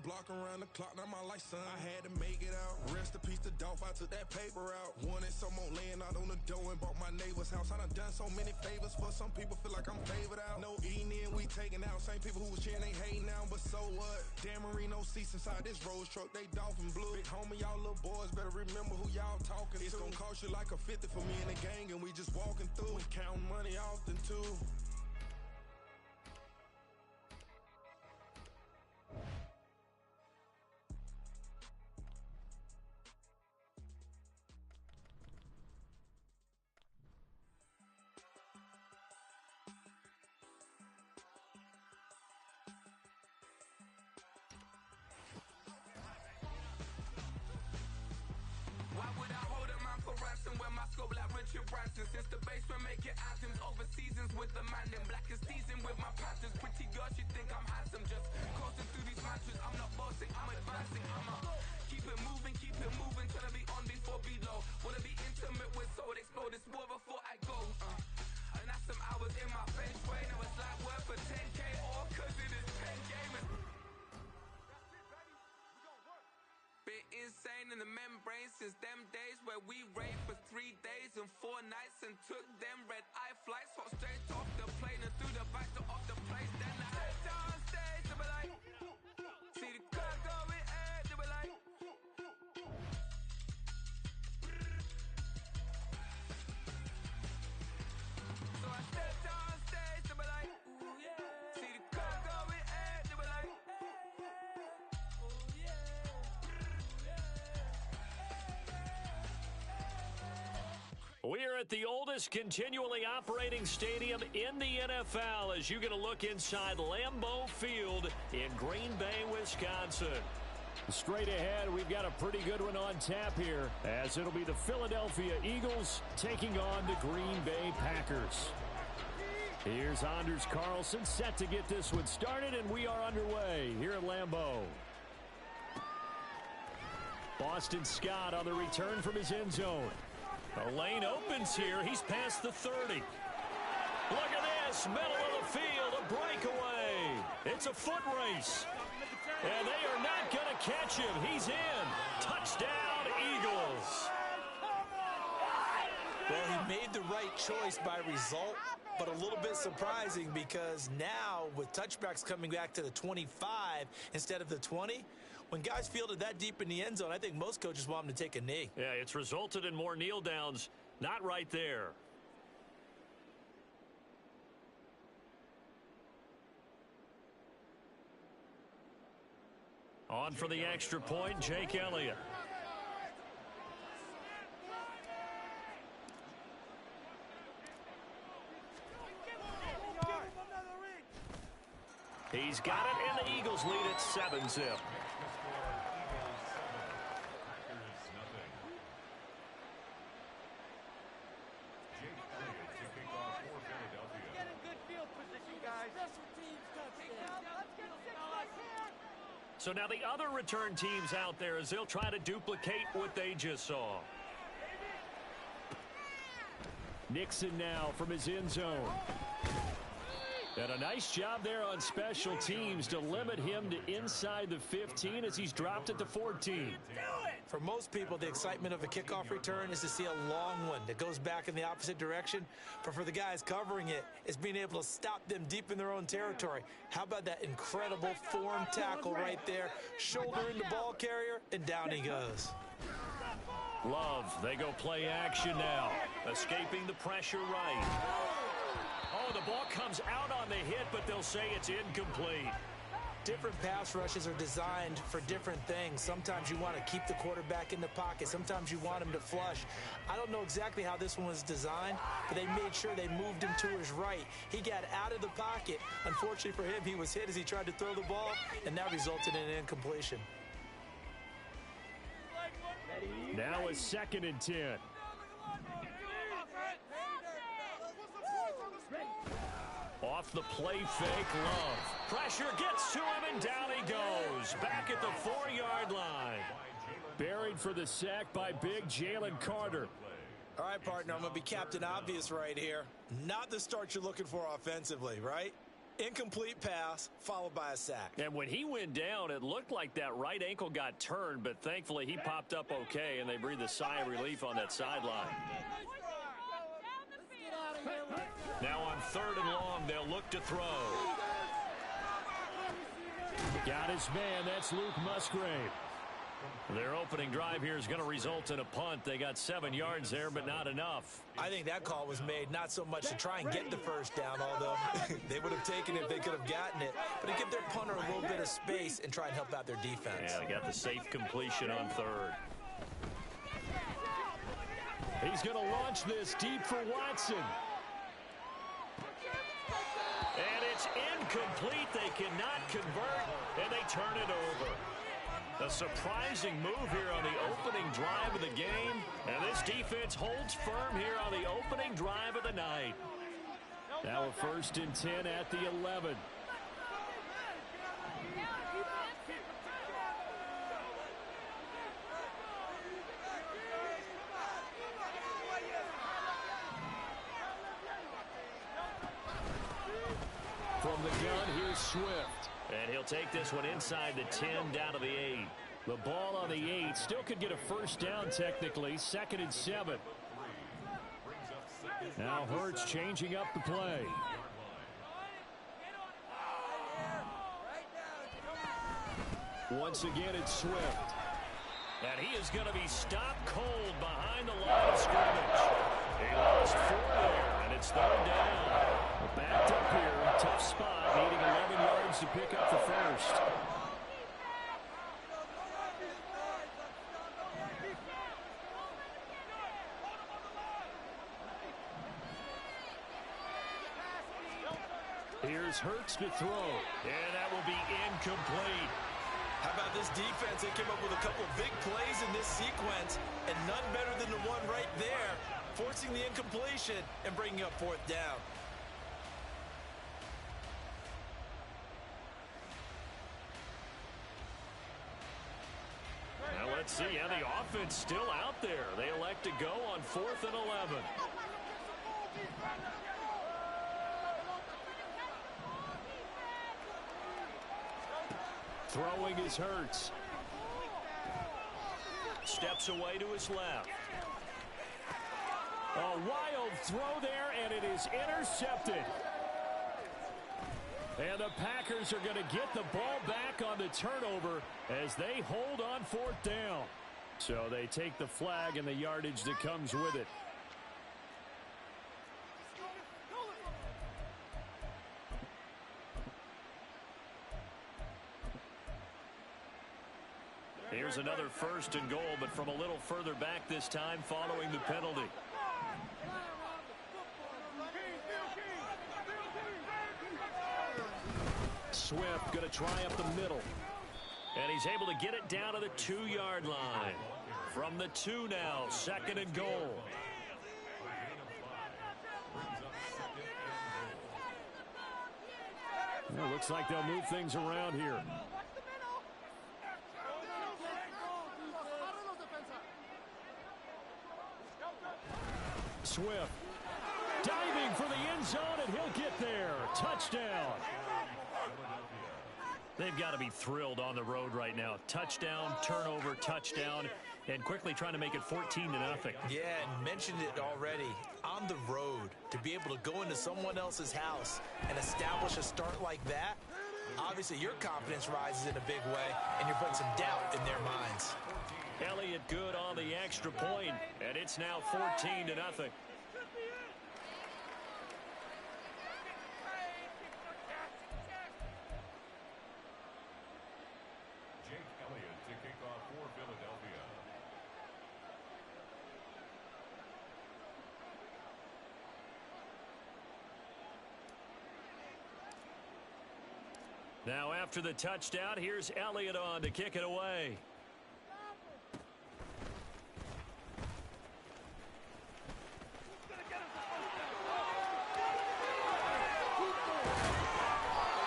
block around the clock, now my life, son. I had to make it out. Rest in peace to Dolph, I took that paper out. Wanted some more laying out on the dough and bought my neighbor's house. I done so many favors for some people, feel like I'm favored out. No eating in, we taking out. Same people who was cheering, they hating now, but so what? Dan Marino seats inside this Rolls truck, they Dolphin blue. Big homie, y'all little boys better remember who y'all talking to. It's gonna cost you like a 50 for me and the gang, and we just walking through. We counting money often too. Why would I hold a man for ransom when my scope like Richard Branson? Since the basement making anthems over seasons with the man in black is teasing with my patterns. Pretty girls, you think I'm handsome, just coasting through these mantras. I'm not bossing, I'm advancing. I'ma keep it moving, tryna be on before below. Wanna be intimate with soul, explode this war before I go. And that's some hours in my feng shui. Now it's like work for 10K, all cause it is 10 gaming. Been insane in the membrane since them days where we raved for 3 days and 4 nights and took them red-eye flights, hot straight off the plane and through the back door of the place. Then I stepped on stage, they were like, see the crowd going air, they were like, so I stepped on stage, they were like, ooh yeah, see the crowd going air, they were like, we're at the oldest continually operating stadium in the NFL as you get a look inside Lambeau Field in Green Bay, Wisconsin. Straight ahead, we've got a pretty good one on tap here as it'll be the Philadelphia Eagles taking on the Green Bay Packers. Here's Anders Carlson set to get this one started, and we are underway here at Lambeau. Boston Scott on the return from his end zone. The lane opens here. He's past the 30. Look at this. Middle of the field. A breakaway. It's a foot race. And they are not going to catch him. He's in. Touchdown, Eagles. Well, he made the right choice by result, but a little bit surprising because now with touchbacks coming back to the 25 instead of the 20, when guys fielded that deep in the end zone, I think most coaches want them to take a knee. Yeah, it's resulted in more kneel downs. Not right there. On for the extra point, Jake Elliott. He's got it, and the Eagles lead at 7-zip. Get in good field position, guys. Special teams touchdown. Let's get 6 right here. So now the other return teams out there as they'll try to duplicate what they just saw. Nixon now from his end zone. And a nice job there on special teams to limit him to inside the 15 as he's dropped at the 14. For most people, the excitement of a kickoff return is to see a long one that goes back in the opposite direction. But for the guys covering it, it's being able to stop them deep in their own territory. How about that incredible form tackle right there? Shoulder in the ball carrier, and down he goes. Love, they go play action now. Escaping the pressure right. Oh, the ball comes out on the hit, but they'll say it's incomplete. Different pass rushes are designed for different things. Sometimes you want to keep the quarterback in the pocket. Sometimes you want him to flush. I don't know exactly how this one was designed, but they made sure they moved him to his right. He got out of the pocket. Unfortunately for him, he was hit as he tried to throw the ball, and that resulted in an incompletion. Now a 2nd and 10. Off the play fake, Love. Pressure gets to him, and down he goes. Back at the 4-yard line. Buried for the sack by big Jalen Carter. All right, partner, I'm going to be Captain Obvious right here. Not the start you're looking for offensively, right? Incomplete pass followed by a sack. And when he went down, it looked like that right ankle got turned, but thankfully he popped up okay, and they breathed a sigh of relief on that sideline. Now on 3rd and long, they'll look to throw. Got his man. That's Luke Musgrave. Their opening drive here is going to result in a punt. They got 7 yards there, but not enough. I think that call was made not so much to try and get the first down, although they would have taken it if they could have gotten it, but to give their punter a little bit of space and try and help out their defense. Yeah, they got the safe completion on 3rd. He's going to launch this deep for Watson. And it's incomplete. They cannot convert, and they turn it over. A surprising move here on the opening drive of the game, and this defense holds firm here on the opening drive of the night. Now a 1st and 10 at the 11. From the gun, here's Swift. And he'll take this one inside the 10 down to the 8. The ball on the 8. Still could get a first down technically. 2nd and 7. Now Hurts changing up the play. Once again, it's Swift. And he is going to be stopped cold behind the line of scrimmage. He lost 4 there, and it's 3rd down. We're backed up here. Tough spot, needing 11 yards to pick up the first. Here's Hurts to throw. And that will be incomplete. How about this defense? They came up with a couple big plays in this sequence, and none better than the one right there, forcing the incompletion and bringing up 4th down. Now let's see. Yeah, the offense still out there. They elect to go on 4th and 11. Throwing is Hurts. Steps away to his left. A wild throw there, and it is intercepted. And the Packers are going to get the ball back on the turnover as they hold on 4th down. So they take the flag and the yardage that comes with it. Here's another 1st and goal, but from a little further back this time following the penalty. Swift going to try up the middle. And he's able to get it down to the 2-yard line. From the 2 now, 2nd and goal. Well, looks like they'll move things around here. Swift diving for the end zone, and he'll get there. Touchdown. They've got to be thrilled on the road right now. Touchdown, turnover, touchdown, and quickly trying to make it 14-0. Yeah, and mentioned it already. On the road, to be able to go into someone else's house and establish a start like that, obviously your confidence rises in a big way, and you're putting some doubt in their minds. Elliott good on the extra point, and it's now 14-0. Now after the touchdown, here's Elliott on to kick it away.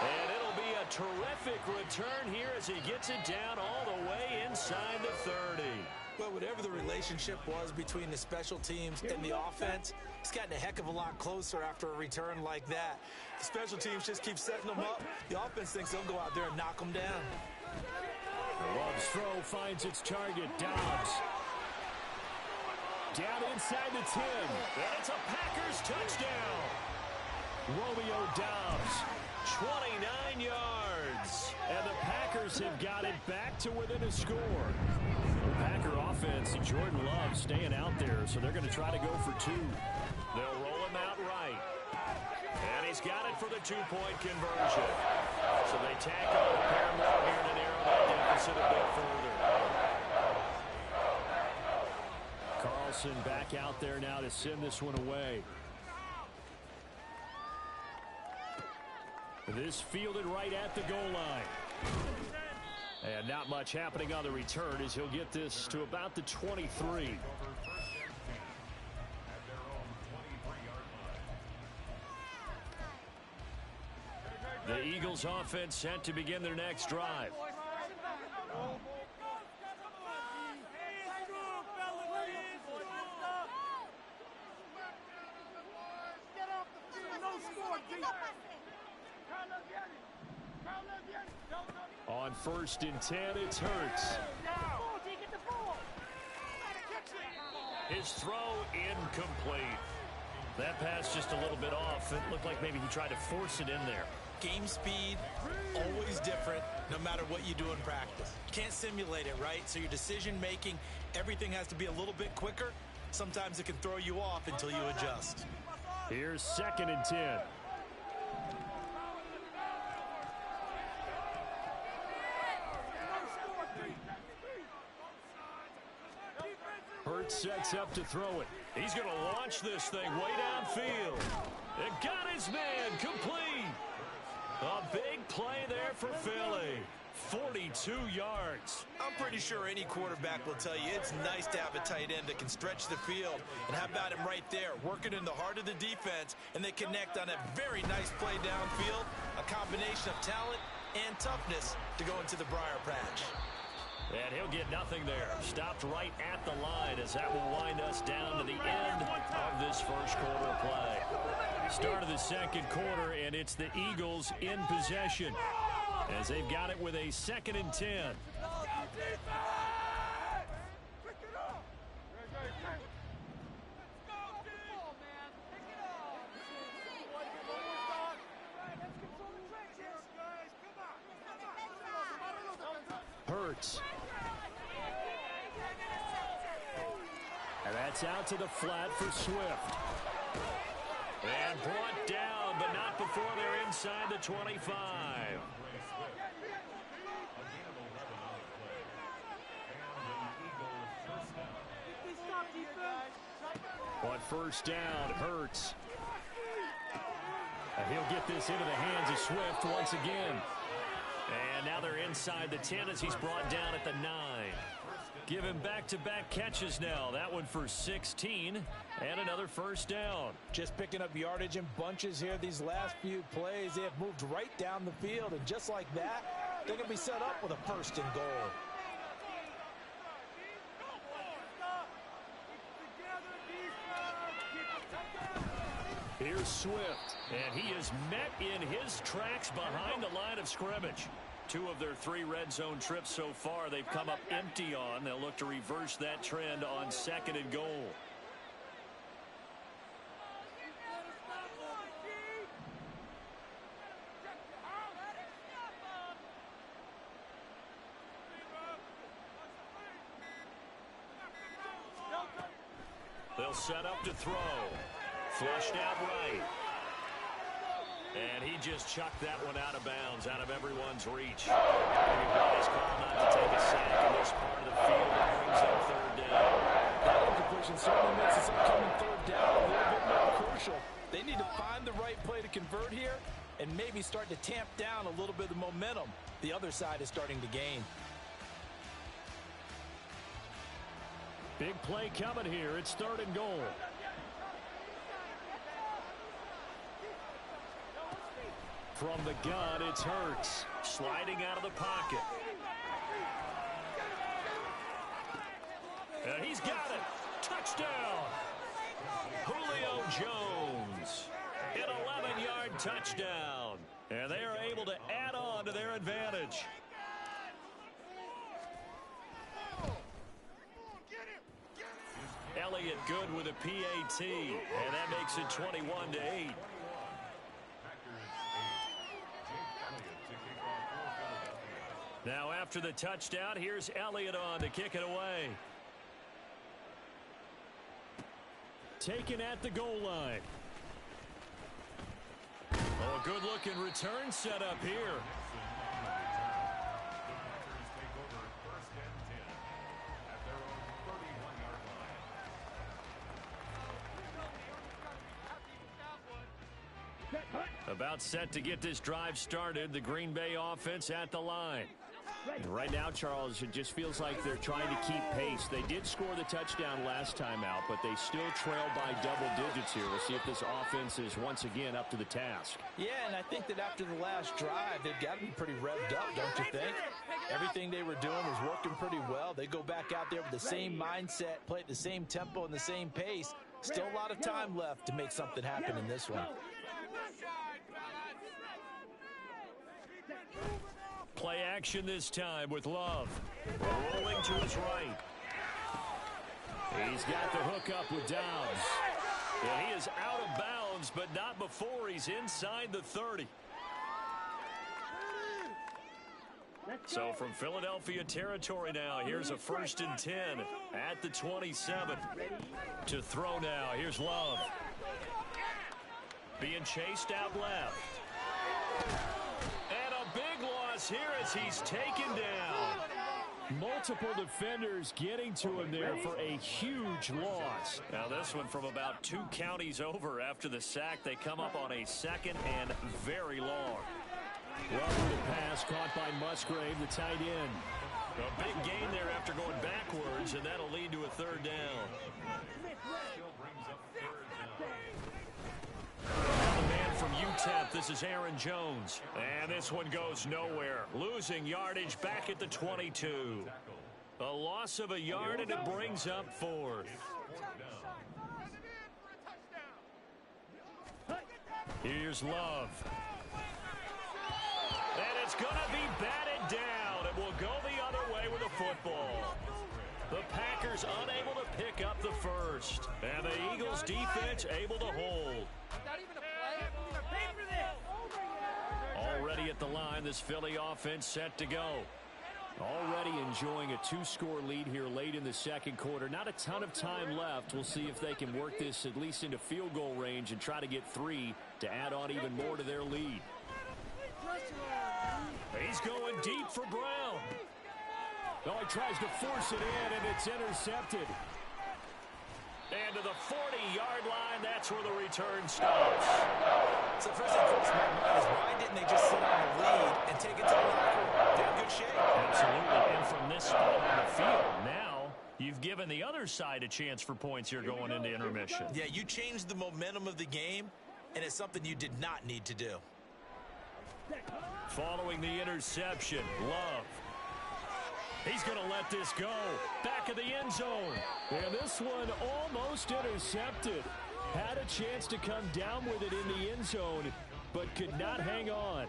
And it'll be a terrific terrific return here as he gets it down all the way inside the 30. Well, whatever the relationship was between the special teams and the offense, it's gotten a heck of a lot closer after a return like that. The special teams just keep setting them up. The offense thinks they'll go out there and knock them down. Love's throw finds its target, Dobbs. Down inside the 10. And it's a Packers touchdown. Romeo Dobbs, 29 yards. And the Packers have got it back to within a score. The Packer offense and Jordan Love staying out there, so they're going to try to go for two. They'll roll him out right. And he's got it for the two-point conversion. So they tack on a pair more here to narrow that deficit a bit further. Carlson back out there now to send this one away. This fielded right at the goal line. And not much happening on the return as he'll get this to about the 23. The Eagles offense set to begin their next drive. On 1st and 10, it's Hurts. His throw incomplete. That pass just a little bit off. It looked like maybe he tried to force it in there. Game speed, always different, no matter what you do in practice. You can't simulate it, right? So your decision-making, everything has to be a little bit quicker. Sometimes it can throw you off until you adjust. Here's 2nd and 10. Hurts sets up to throw it. He's going to launch this thing way downfield. And got his man complete. A big play there for Philly. 42 yards. I'm pretty sure any quarterback will tell you it's nice to have a tight end that can stretch the field. And how about him right there, working in the heart of the defense, and they connect on a very nice play downfield. A combination of talent and toughness to go into the briar patch. And he'll get nothing there. Stopped right at the line as that will wind us down to the end of this first quarter play. Start of the second quarter, and it's the Eagles in possession as they've got it with a 2nd and 10. Hurts. And that's out to the flat for Swift. And brought down, but not before they're inside the 25. On 1st down, Hurts. And he'll get this into the hands of Swift once again. And now they're inside the 10 as he's brought down at the 9. Give him back-to-back catches now. That one for 16 and another 1st down. Just picking up yardage in bunches here these last few plays. They have moved right down the field, and just like that, they're going to be set up with a 1st and goal. Here's Swift, and he is met in his tracks behind the line of scrimmage. 2 of their 3 red zone trips so far they've come up empty on. They'll look to reverse that trend on 2nd and goal. They'll set up to throw. Flushed out right. And he just chucked that one out of bounds, out of everyone's reach. Maybe wise call not to take a sack in this part of the field that brings up 3rd down. That incompletion certainly makes this upcoming 3rd down a little bit more crucial. They need to find the right play to convert here and maybe start to tamp down a little bit of the momentum the other side is starting to gain. Big play coming here. It's 3rd and goal. From the gun, it's Hurts. Sliding out of the pocket. And he's got it. Touchdown. Julio Jones. An 11-yard touchdown. And they are able to add on to their advantage. Elliott good with a PAT. And that makes it 21-8. Now after the touchdown, here's Elliott on to kick it away. Taken at the goal line. Oh, a good-looking return set up here. About set to get this drive started. The Green Bay offense at the line. And right now, Charles, it just feels like they're trying to keep pace. They did score the touchdown last time out, but they still trail by double digits here. We'll see if this offense is once again up to the task. Yeah, and I think that after the last drive, they've got to be pretty revved up, don't you think? Everything they were doing was working pretty well. They go back out there with the same mindset, play at the same tempo and the same pace. Still a lot of time left to make something happen in this one. Play action this time with Love. Rolling to his right. He's got the hook up with Dobbs. And he is out of bounds, but not before he's inside the 30. So from Philadelphia territory now, here's a 1st and 10 at the 27. To throw now, here's Love. Being chased out left. And a big loss here as he's taken down. Multiple defenders getting to him there for a huge loss. Now this one from about 2 counties over after the sack. They come up on a 2nd and very long. Love with a pass caught by Musgrave, the tight end. A big gain there after going backwards, and that'll lead to a 3rd down. The man from UTEP, this is Aaron Jones. And this one goes nowhere. Losing yardage back at the 22. A loss of a yard, and it brings up 4th. Here's Love. And it's going to be batted down. It will go the other way with a football. The Packers unable to pick up the 1st. And the Eagles defense able to hold. Already at the line, this Philly offense set to go. Already enjoying a 2-score lead here late in the 2nd quarter. Not a ton of time left. We'll see if they can work this at least into field goal range and try to get 3 to add on even more to their lead. He's going deep for Brown. Oh, he tries to force it in, and it's intercepted. And to the 40-yard line, that's where the return stops. So first thing first, my mind is why didn't they just sit on the lead and take it to the locker room? They're in good shape. Absolutely. And from this spot on the field, now you've given the other side a chance for points here going into intermission. Yeah, you changed the momentum of the game, and it's something you did not need to do. Following the interception, Love. He's going to let this go. Back of the end zone. And this one almost intercepted. Had a chance to come down with it in the end zone, but could not hang on.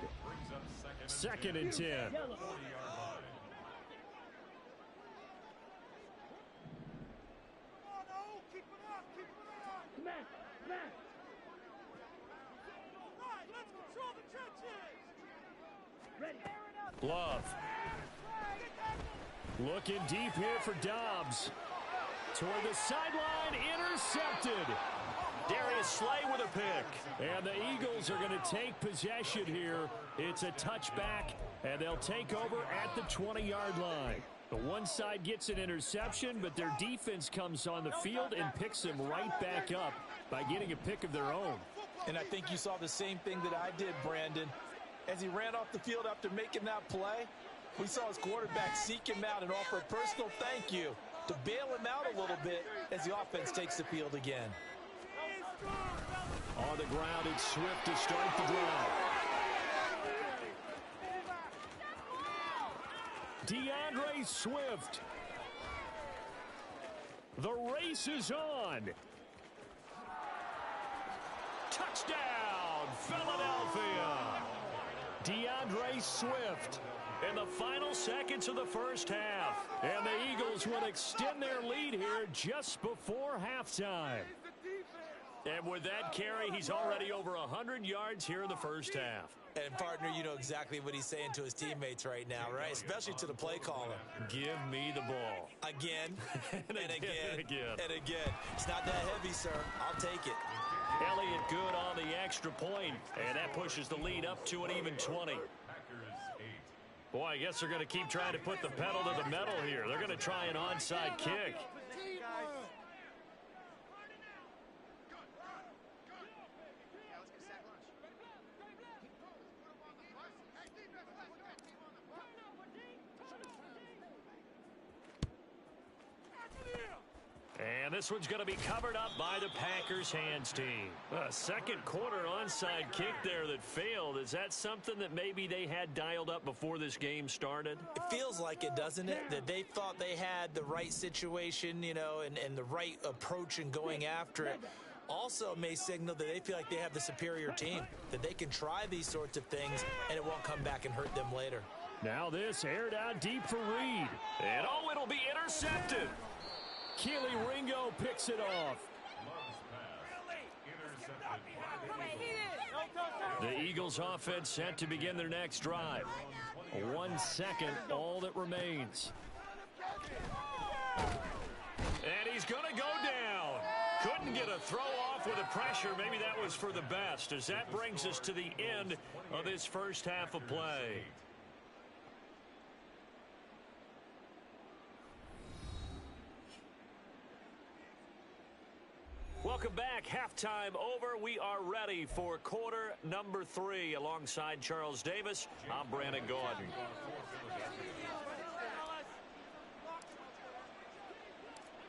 2nd and 10. Love. Looking deep here for Dobbs. Toward the sideline, intercepted. Darius Slay with a pick. And the Eagles are going to take possession here. It's a touchback, and they'll take over at the 20-yard line. The one side gets an interception, but their defense comes on the field and picks them right back up by getting a pick of their own. And I think you saw the same thing that I did, Brandon. As he ran off the field after making that play, we saw his quarterback seek him out and offer a personal thank you to bail him out a little bit as the offense takes the field again. On the ground, it's Swift to start the drive. DeAndre Swift. The race is on. Touchdown, Philadelphia. DeAndre Swift in the final seconds of the first half. And the Eagles will extend their lead here just before halftime. And with that carry, he's already over 100 yards here in the first half. And, partner, you know exactly what he's saying to his teammates right now, right? Especially to the play caller. Give me the ball. Again, and again, and again. and again. It's not that heavy, sir. I'll take it. Elliott good on the extra point, and that pushes the lead up to an even 20. Boy, I guess they're going to keep trying to put the pedal to the metal here. They're going to try an onside kick. And this one's going to be covered up by the Packers hands team. A second quarter onside kick there that failed. Is that something that maybe they had dialed up before this game started? It feels like it, doesn't it? That they thought they had the right situation, you know, and the right approach in going after it. Also may signal that they feel like they have the superior team, that they can try these sorts of things and it won't come back and hurt them later. Now this aired out deep for Reed. And oh, it'll be intercepted. Keely Ringo picks it off. The Eagles offense set to begin their next drive. 1 second, all that remains. And he's going to go down. Couldn't get a throw off with the pressure. Maybe that was for the best, as that brings us to the end of this first half of play. Welcome back. Halftime over. We are ready for quarter number 3. Alongside Charles Davis, I'm Brandon Gordon.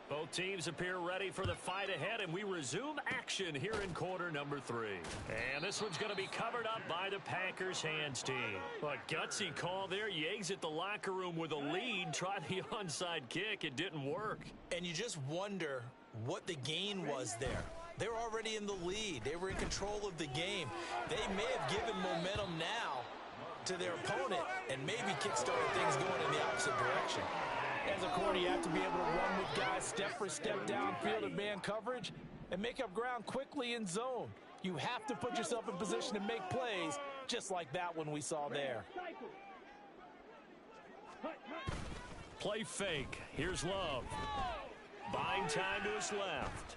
Both teams appear ready for the fight ahead, and we resume action here in quarter number 3. And this one's going to be covered up by the Packers hands team. A gutsy call there. You exit the locker room with a lead. Try the onside kick. It didn't work. And you just wonder what the gain was there. They were already in the lead. They were in control of the game. They may have given momentum now to their opponent and maybe kickstarted things going in the opposite direction. As a corner, you have to be able to run with guys step for step downfield in man coverage and make up ground quickly in zone. You have to put yourself in position to make plays just like that one we saw there. Play fake. Here's Love. Buying time to his left.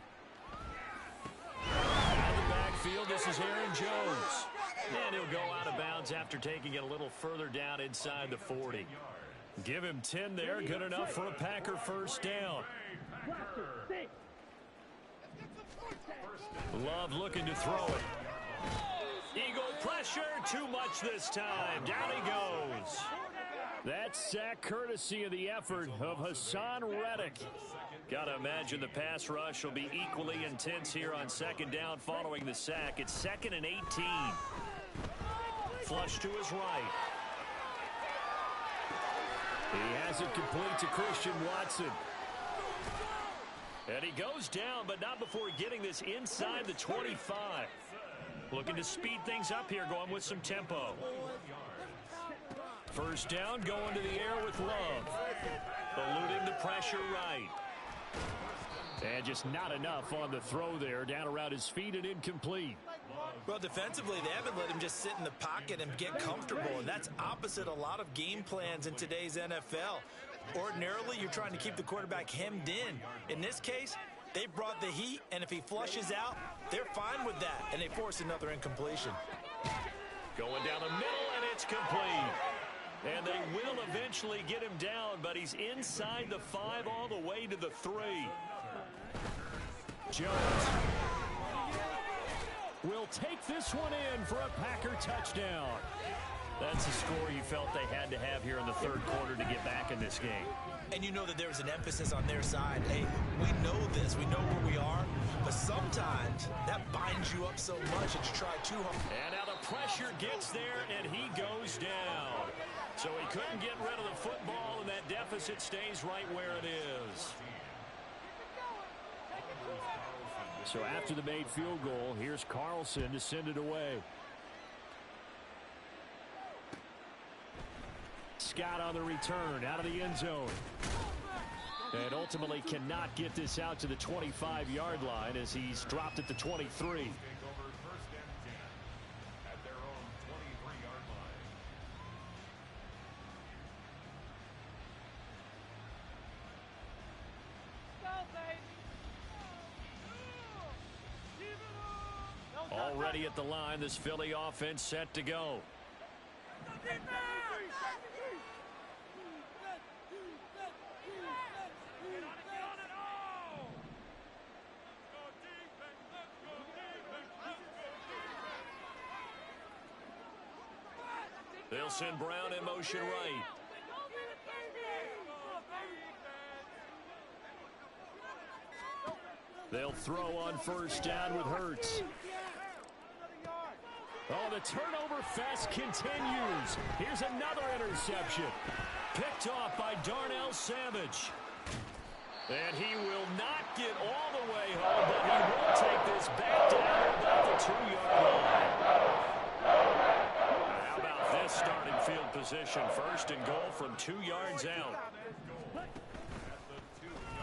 Out of the backfield, this is Aaron Jones. And he'll go out of bounds after taking it a little further down inside the 40. Give him 10 there. Good enough for a Packer first down. Love looking to throw it. Eagle pressure. Too much this time. Down he goes. That sack courtesy of the effort of Hassan Reddick. Got to imagine the pass rush will be equally intense here on second down following the sack. It's 2nd and 18. Flush to his right. He has it complete to Christian Watson. And he goes down, but not before getting this inside the 25. Looking to speed things up here, going with some tempo. First down, going to the air with Love. Eluding the pressure right. And just not enough on the throw there. Down around his feet and incomplete. Well, defensively, they haven't let him just sit in the pocket and get comfortable, and that's opposite a lot of game plans in today's NFL. Ordinarily, you're trying to keep the quarterback hemmed in. In this case, they brought the heat, and if he flushes out, they're fine with that, and they force another incompletion. Going down the middle, and it's complete. And they will eventually get him down, but he's inside the 5 all the way to the 3. Jones will take this one in for a Packer touchdown. That's a score you felt they had to have here in the third quarter to get back in this game. And you know that there was an emphasis on their side. Hey, we know this. We know where we are. But sometimes that binds you up so much that you try too hard. And now the pressure gets there, and he goes down. So he couldn't get rid of the football, and that deficit stays right where it is. So after the made field goal, here's Carlson to send it away. Scott on the return out of the end zone. And ultimately cannot get this out to the 25-yard line as he's dropped at the 23. Already at the line, this Philly offense set to go. They'll send Brown in motion right. They'll throw on first down with Hurts. Oh, the turnover fest continues. Here's another interception. Picked off by Darnell Savage. And he will not get all the way home, but he will take this back down about the 2-yard line. How about this starting field position? First and goal from 2 yards out.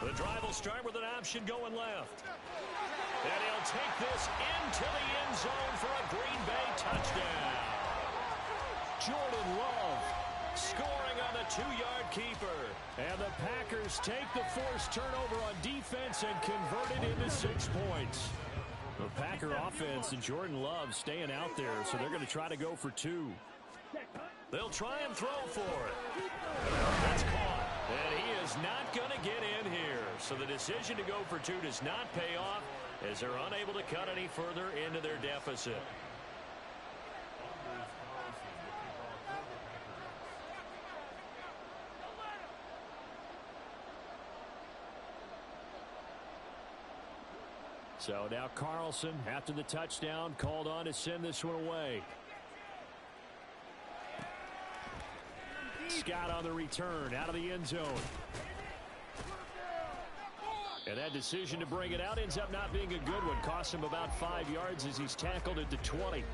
The drive will start with an option going left. And he'll take this into the end zone for a Green Bay touchdown. Jordan Love Scoring on the 2-yard keeper. And the Packers take the forced turnover on defense and convert it into 6 points. The Packer offense and Jordan Love staying out there, so they're going to try to go for 2. They'll try and throw for it. That's caught. And he is not going to get in here. So the decision to go for 2 does not pay off as they're unable to cut any further into their deficit. So now Carlson, after the touchdown, called on to send this one away. Scott on the return, out of the end zone. And that decision to bring it out ends up not being a good one. Cost him about 5 yards as he's tackled at the 20.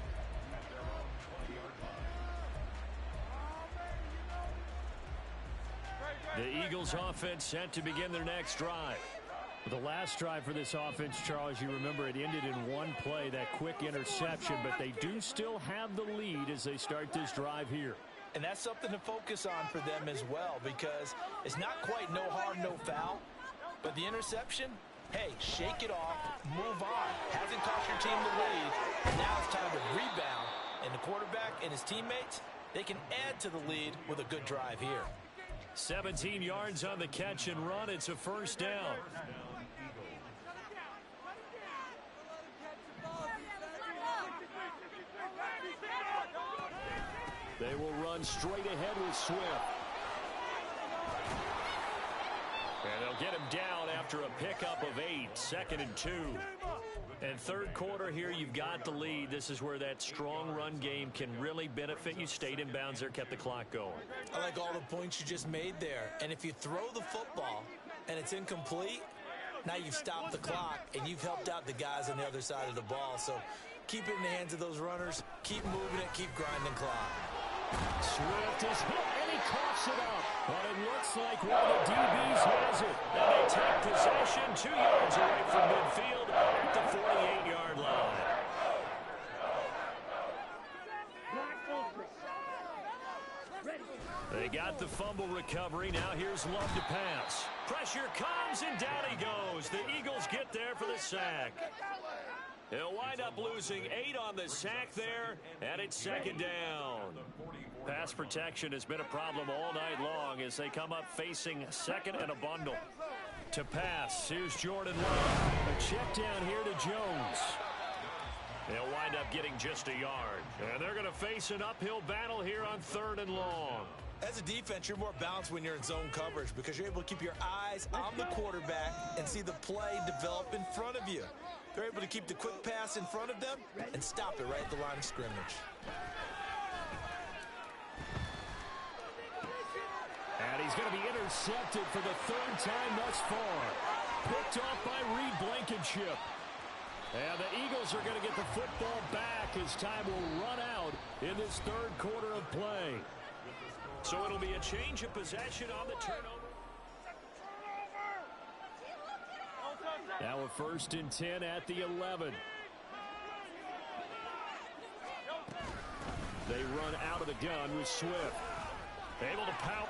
The Eagles offense set to begin their next drive. The last drive for this offense, Charles, you remember it ended in one play, that quick interception, but they do still have the lead as they start this drive here. And that's something to focus on for them as well, because it's not quite no harm, no foul. But the interception, hey, shake it off, move on. Hasn't cost your team the lead. Now it's time to rebound. And the quarterback and his teammates, they can add to the lead with a good drive here. 17 yards on the catch and run. It's a first down. They will run straight ahead with Swift. And they'll get him down after a pickup of 8, 2nd and 2. And third quarter here, you've got the lead. This is where that strong run game can really benefit you. Stayed in bounds there, kept the clock going. I like all the points you just made there. And if you throw the football and it's incomplete, now you've stopped the clock and you've helped out the guys on the other side of the ball. So keep it in the hands of those runners. Keep moving it. Keep grinding clock. Swift is hit, and he coughs it up. But it looks like one of the DBs has it. And they take possession 2 yards away from midfield at the 48-yard line. They got the fumble recovery. Now here's Love to pass. Pressure comes, and down he goes. The Eagles get there for the sack. He'll wind up losing 8 on the sack there, and it's 2nd down. Pass protection has been a problem all night long as they come up facing 2nd and a bundle. To pass, here's Jordan Love. A check down here to Jones. They'll wind up getting just a yard. And they're going to face an uphill battle here on 3rd and long. As a defense, you're more balanced when you're in zone coverage because you're able to keep your eyes on the quarterback and see the play develop in front of you. They're able to keep the quick pass in front of them and stop it right at the line of scrimmage. And he's going to be intercepted for the third time thus far. Picked off by Reed Blankenship. And the Eagles are going to get the football back as time will run out in this third quarter of play. So it'll be a change of possession on the turnover. Now a 1st and 10 at the 11. They run out of the gun with Swift. Able to pout.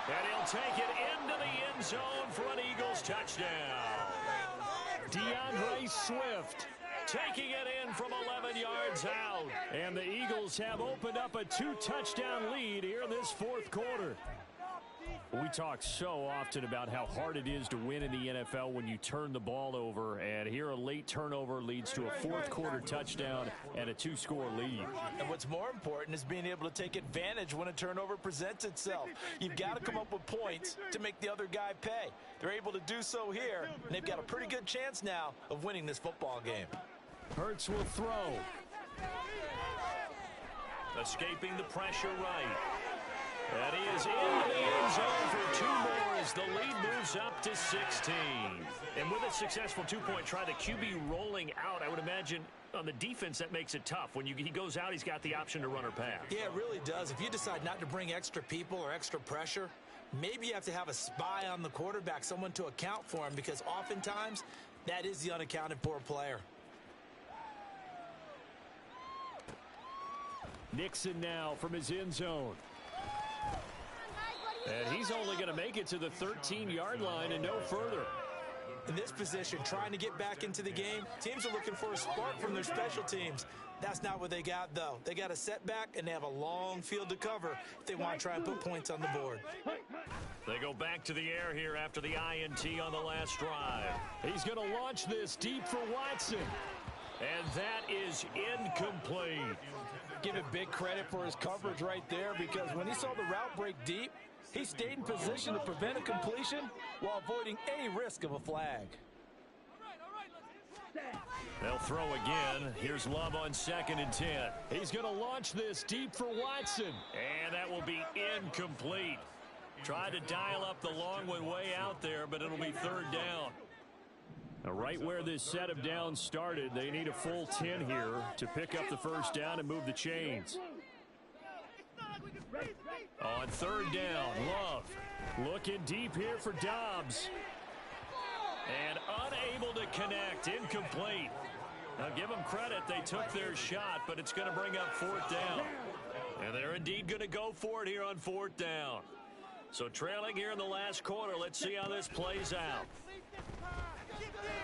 And he'll take it into the end zone for an Eagles touchdown. DeAndre Swift Taking it in from 11 yards out. And the Eagles have opened up a 2-touchdown lead here in this fourth quarter. We talk so often about how hard it is to win in the NFL when you turn the ball over, and here a late turnover leads to a fourth quarter touchdown and a 2-score lead. And what's more important is being able to take advantage when a turnover presents itself. You've got to come up with points to make the other guy pay. They're able to do so here, and they've got a pretty good chance now of winning this football game. Hurts will throw. Escaping the pressure right. And he is in the end zone for 2 more as the lead moves up to 16. And with a successful 2-point try, the QB rolling out, I would imagine on the defense that makes it tough. When he goes out, he's got the option to run or pass. Yeah, it really does. If you decide not to bring extra people or extra pressure, maybe you have to have a spy on the quarterback, someone to account for him, because oftentimes that is the unaccounted for player. Nixon now from his end zone. And he's only going to make it to the 13-yard line and no further. In this position, trying to get back into the game, teams are looking for a spark from their special teams. That's not what they got, though. They got a setback, and they have a long field to cover if they want to try and put points on the board. They go back to the air here after the INT on the last drive. He's going to launch this deep for Watson. And that is incomplete. Give it big credit for his coverage right there, because when he saw the route break deep, he stayed in position to prevent a completion while avoiding any risk of a flag. They'll throw again. Here's Love on 2nd and 10. He's going to launch this deep for Watson. And that will be incomplete. Tried to dial up the long one way out there, but it'll be 3rd down. Now, right where this set of downs started, they need a full 10 here to pick up the 1st down and move the chains. On 3rd down, Love. Looking deep here for Dobbs. And unable to connect, incomplete. Now give them credit, they took their shot, but it's going to bring up 4th down. And they're indeed going to go for it here on 4th down. So trailing here in the last quarter, let's see how this plays out.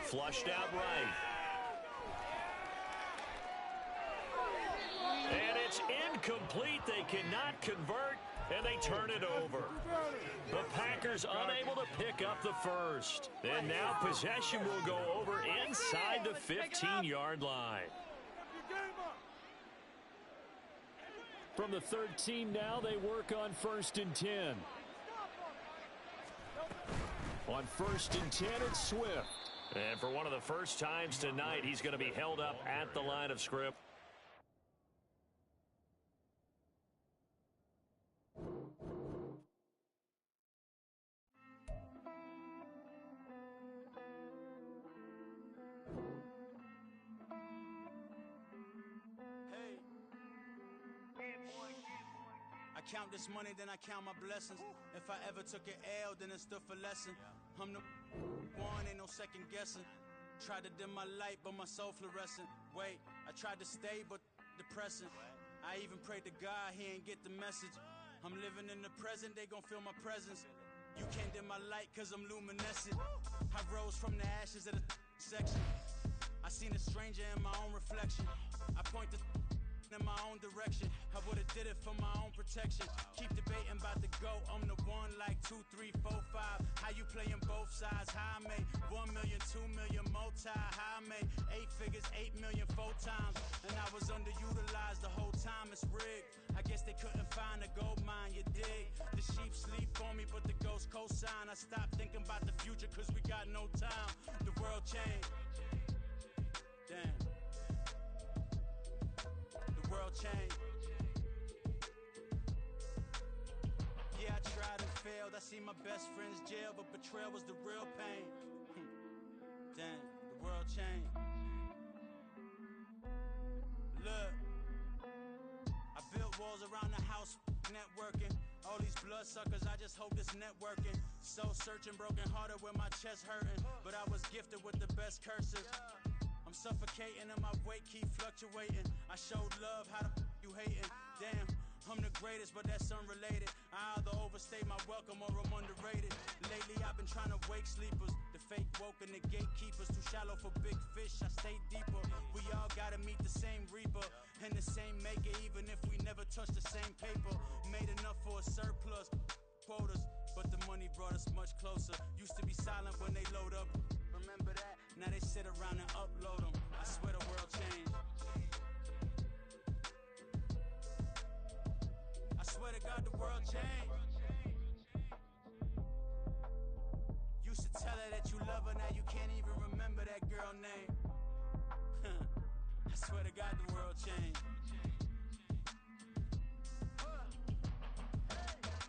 Flushed out right. And it's incomplete. They cannot convert, and they turn it over. The Packers unable to pick up the 1st. And now possession will go over inside the 15-yard line. From the 13 now, they work on 1st and 10. On 1st and 10, it's Swift. And for one of the first times tonight, he's going to be held up at the line of scrimmage. I count this money, then I count my blessings. If I ever took an L, then it stood for lesson. I'm the one, ain't no second guessing. Tried to dim my light, but my soul fluorescent. Wait, I tried to stay, but depressing. I even prayed to God, he ain't get the message. I'm living in the present, they gon' feel my presence. You can't dim my light, cause I'm luminescent. I rose from the ashes of the section. I seen a stranger in my own reflection. I point the in my own direction. I would've did it for my own protection. Keep debating about the GOAT. I'm the one like 2, 3, 4, 5. How you playing both sides? How I made 1 million, 2 million multi. How I made 8 figures, 8 million 4 times. And I was underutilized the whole time. It's rigged. I guess they couldn't find a gold mine, you dig? The sheep sleep on me, but the ghost co-sign. I stopped thinking about the future cause we got no time. The world changed. Damn. The world changed. Yeah, I tried and failed. I see my best friends jail, but betrayal was the real pain. Damn, the world changed. Look, I built walls around the house, networking. All these bloodsuckers, I just hope this networking. Soul searching, broken hearted with my chest hurting. But I was gifted with the best curses. I'm suffocating and my weight keep fluctuating. I showed love, how the you hating? Damn, I'm the greatest, but that's unrelated. I either overstay my welcome or I'm underrated. Lately I've been trying to wake sleepers. The fake woke and the gatekeepers. Too shallow for big fish, I stay deeper. We all gotta meet the same reaper and the same maker, even if we never touch the same paper. Made enough for a surplus quotas, but the money brought us much closer. Used to be silent when they load up, remember that? Now they sit around and upload them. I swear the world changed. I swear to God the world changed. Used to tell her that you love her, now you can't even remember that girl name. I swear to God the world changed.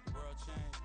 The world changed.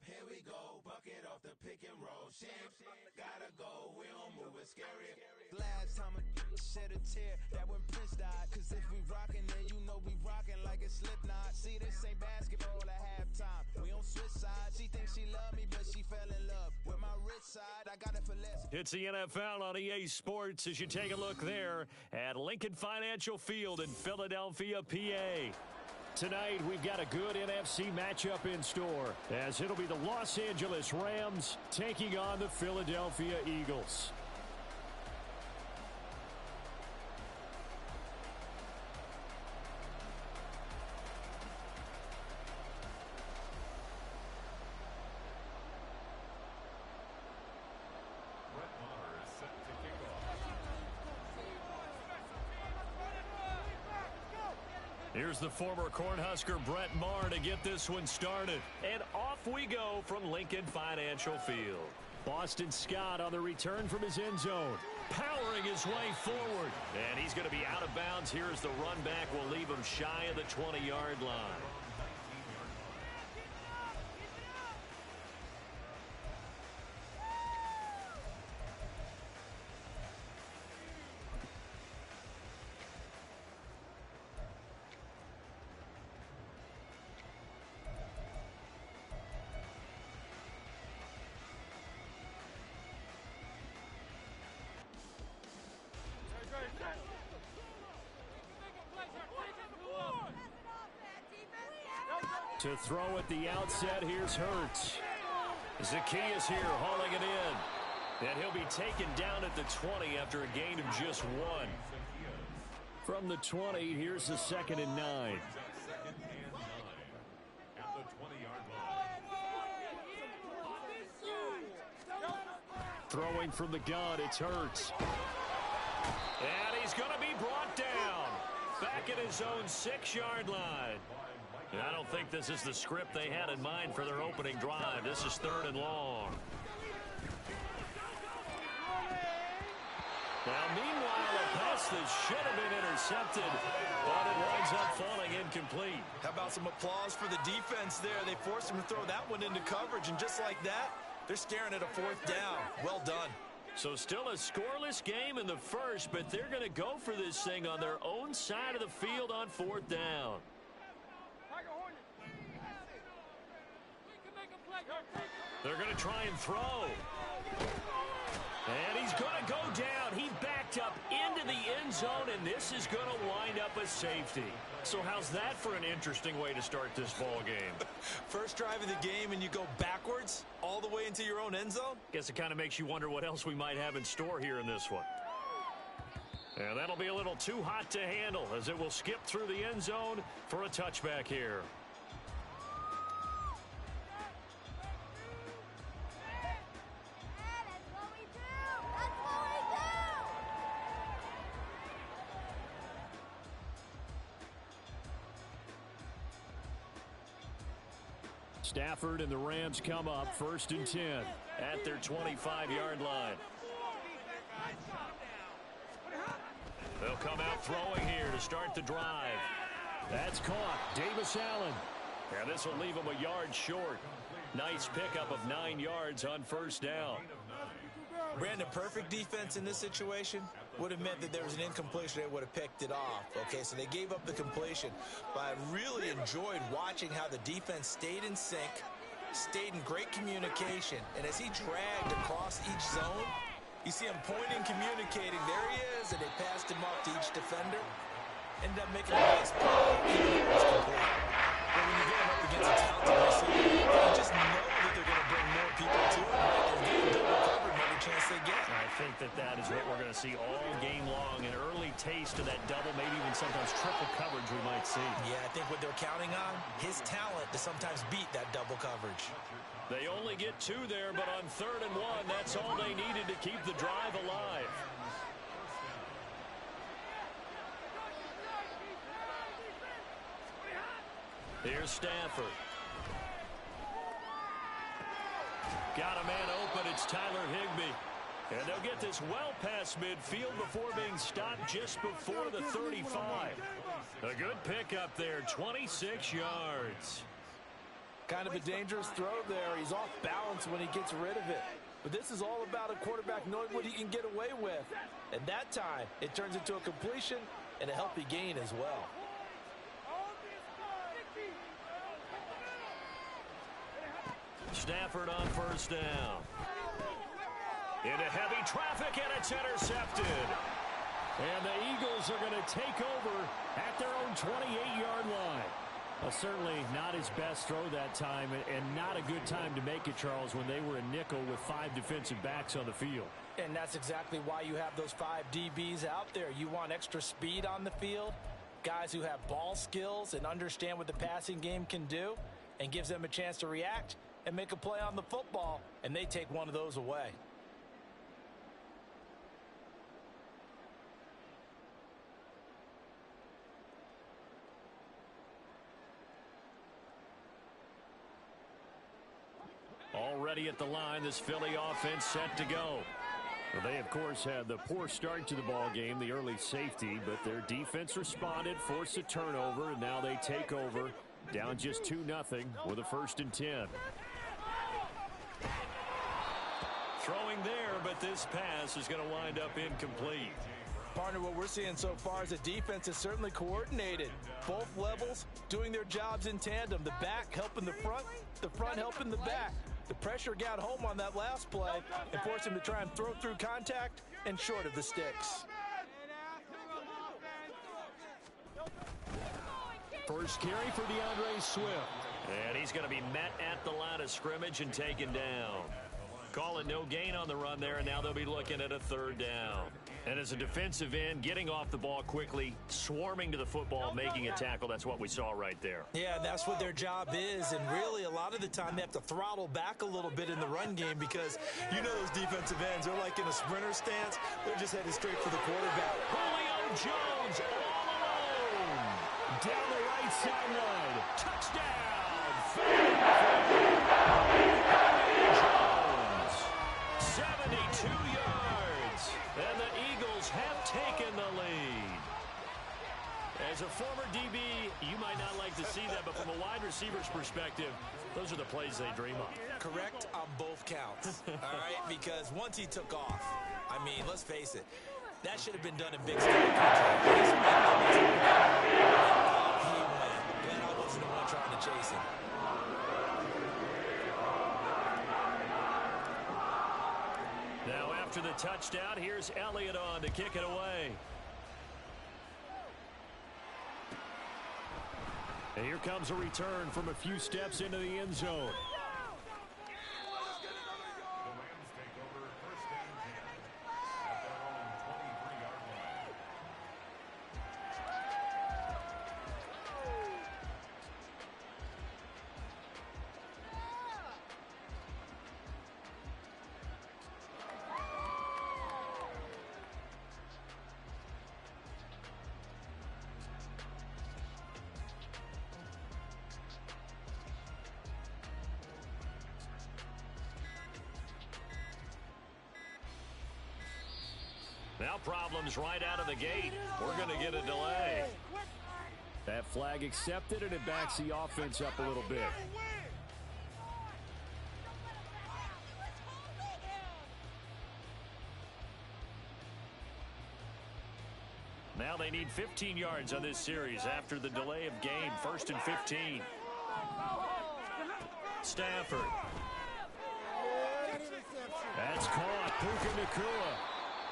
Here we go, bucket off the pick and roll. Champs, gotta go, we don't move it scary. Last time a shed a tear, that when Prince died. Cause if we rockin', then you know we rockin' like it's Slipknot. See, this ain't basketball at halftime. We on switch sides. She thinks she love me, but she fell in love with my rich side. I got it for less. It's the NFL on EA Sports as you take a look there at Lincoln Financial Field in Philadelphia, PA. Tonight, we've got a good NFC matchup in store, as it'll be the Los Angeles Rams taking on the Philadelphia Eagles. Here's the former Cornhusker Brett Maher to get this one started. And off we go from Lincoln Financial Field. Boston Scott on the return from his end zone, powering his way forward. And he's going to be out of bounds here as the run back will leave him shy of the 20-yard line. To throw at the outset, here's Hurts. Zacchaeus here hauling it in. And he'll be taken down at the 20 after a gain of just one. From the 20, here's the 2nd and 9. Throwing from the gun, it's Hurts. And he's going to be brought down. Back at his own 6-yard line. I don't think this is the script they had in mind for their opening drive. This is 3rd and long. Now, meanwhile, a pass that should have been intercepted, but it winds up falling incomplete. How about some applause for the defense there? They forced him to throw that one into coverage, and just like that, they're staring at a 4th down. Well done. So still a scoreless game in the first, but they're going to go for this thing on their own side of the field on 4th down. They're going to try and throw. And he's going to go down. He backed up into the end zone, and this is going to wind up a safety. So how's that for an interesting way to start this ball game? First drive of the game, and you go backwards all the way into your own end zone? Guess it kind of makes you wonder what else we might have in store here in this one. And that'll be a little too hot to handle as it will skip through the end zone for a touchback here. Stafford and the Rams come up 1st and 10 at their 25-yard line. They'll come out throwing here to start the drive. That's caught. Davis Allen. And this will leave him a yard short. Nice pickup of 9 yards on 1st down. Brandon, perfect defense in this situation would have meant that there was an incompletion. They would have picked it off. Okay, so they gave up the completion. But I really enjoyed watching how the defense stayed in sync, stayed in great communication. And as he dragged across each zone, you see him pointing, communicating. There he is, and they passed him off to each defender. Ended up making a nice play, even though it was complete. But when you get him up against a talented receiver, you just know that they're going to bring more people to him. They're getting double covered every chance they get. I think that is what we're going to see all game long. An early taste of that double, maybe even sometimes triple coverage we might see. Yeah, I think what they're counting on, his talent to sometimes beat that double coverage. They only get 2 there, but on 3rd and 1, that's all they needed to keep the drive alive. Here's Stafford. Got a man open. It's Tyler Higbee. And they'll get this well past midfield before being stopped just before the 35. A good pickup there, 26 yards. Kind of a dangerous throw there. He's off balance when he gets rid of it. But this is all about a quarterback knowing what he can get away with. And that time, it turns into a completion and a healthy gain as well. Stafford on 1st down. Into heavy traffic, and it's intercepted. And the Eagles are going to take over at their own 28-yard line. Well, certainly not his best throw that time, and not a good time to make it, Charles, when they were a nickel with 5 defensive backs on the field. And that's exactly why you have those 5 DBs out there. You want extra speed on the field, guys who have ball skills and understand what the passing game can do, and gives them a chance to react and make a play on the football, and they take one of those away. Already at the line, this Philly offense set to go. Well, they, of course, had the poor start to the ball game, the early safety, but their defense responded, forced a turnover, and now they take over, down just 2-0 with a 1st and 10. Throwing there, but this pass is going to wind up incomplete. Partner, what we're seeing so far is the defense is certainly coordinated. Both levels doing their jobs in tandem. The back helping the front helping the back. The pressure got home on that last play and forced him to try and throw through contact and short of the sticks. First carry for DeAndre Swift. And he's going to be met at the line of scrimmage and taken down. Calling no gain on the run there, and now they'll be looking at a 3rd down. And as a defensive end, getting off the ball quickly, swarming to the football, making a tackle, that's what we saw right there. Yeah, that's what their job is, and really a lot of the time they have to throttle back a little bit in the run game because you know those defensive ends, they're like in a sprinter stance. They're just headed straight for the quarterback. Julio Jones all alone. Down the right sideline. Touchdown. 72 yards. And the Eagles have taken the lead. As a former DB, you might not like to see that, but from a wide receiver's perspective, those are the plays they dream of. Correct on both counts, all right? Because once he took off, I mean, let's face it, that should have been done in big style. He went. Glad I wasn't the one trying to chase him. Now after the touchdown, here's Elliott on to kick it away. And here comes a return from a few steps into the end zone. Now problems right out of the gate. We're going to get a delay. That flag accepted, and it backs the offense up a little bit. Now they need 15 yards on this series after the delay of game. 1st and 15. Stafford. That's caught. Puka Nacua.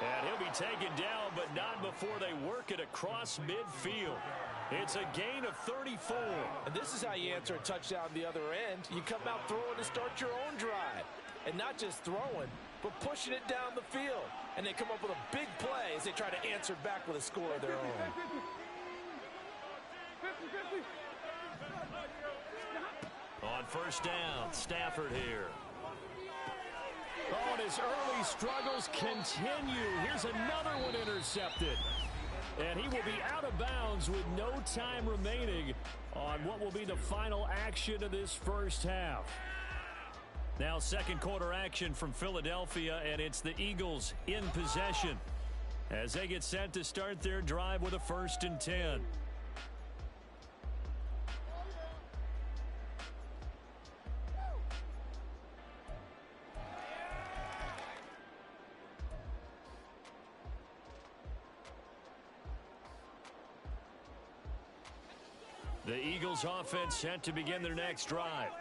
And he'll be taken down, but not before they work it across midfield. It's a gain of 34. And this is how you answer a touchdown the other end. You come out throwing to start your own drive. And not just throwing, but pushing it down the field. And they come up with a big play as they try to answer back with a score of their own. On 1st down, Stafford here. Oh, and his early struggles continue. Here's another one intercepted. And he will be out of bounds with no time remaining on what will be the final action of this first half. Now 2nd quarter action from Philadelphia, and it's the Eagles in possession as they get set to start their drive with a 1st and 10. The Eagles offense set to begin their next drive.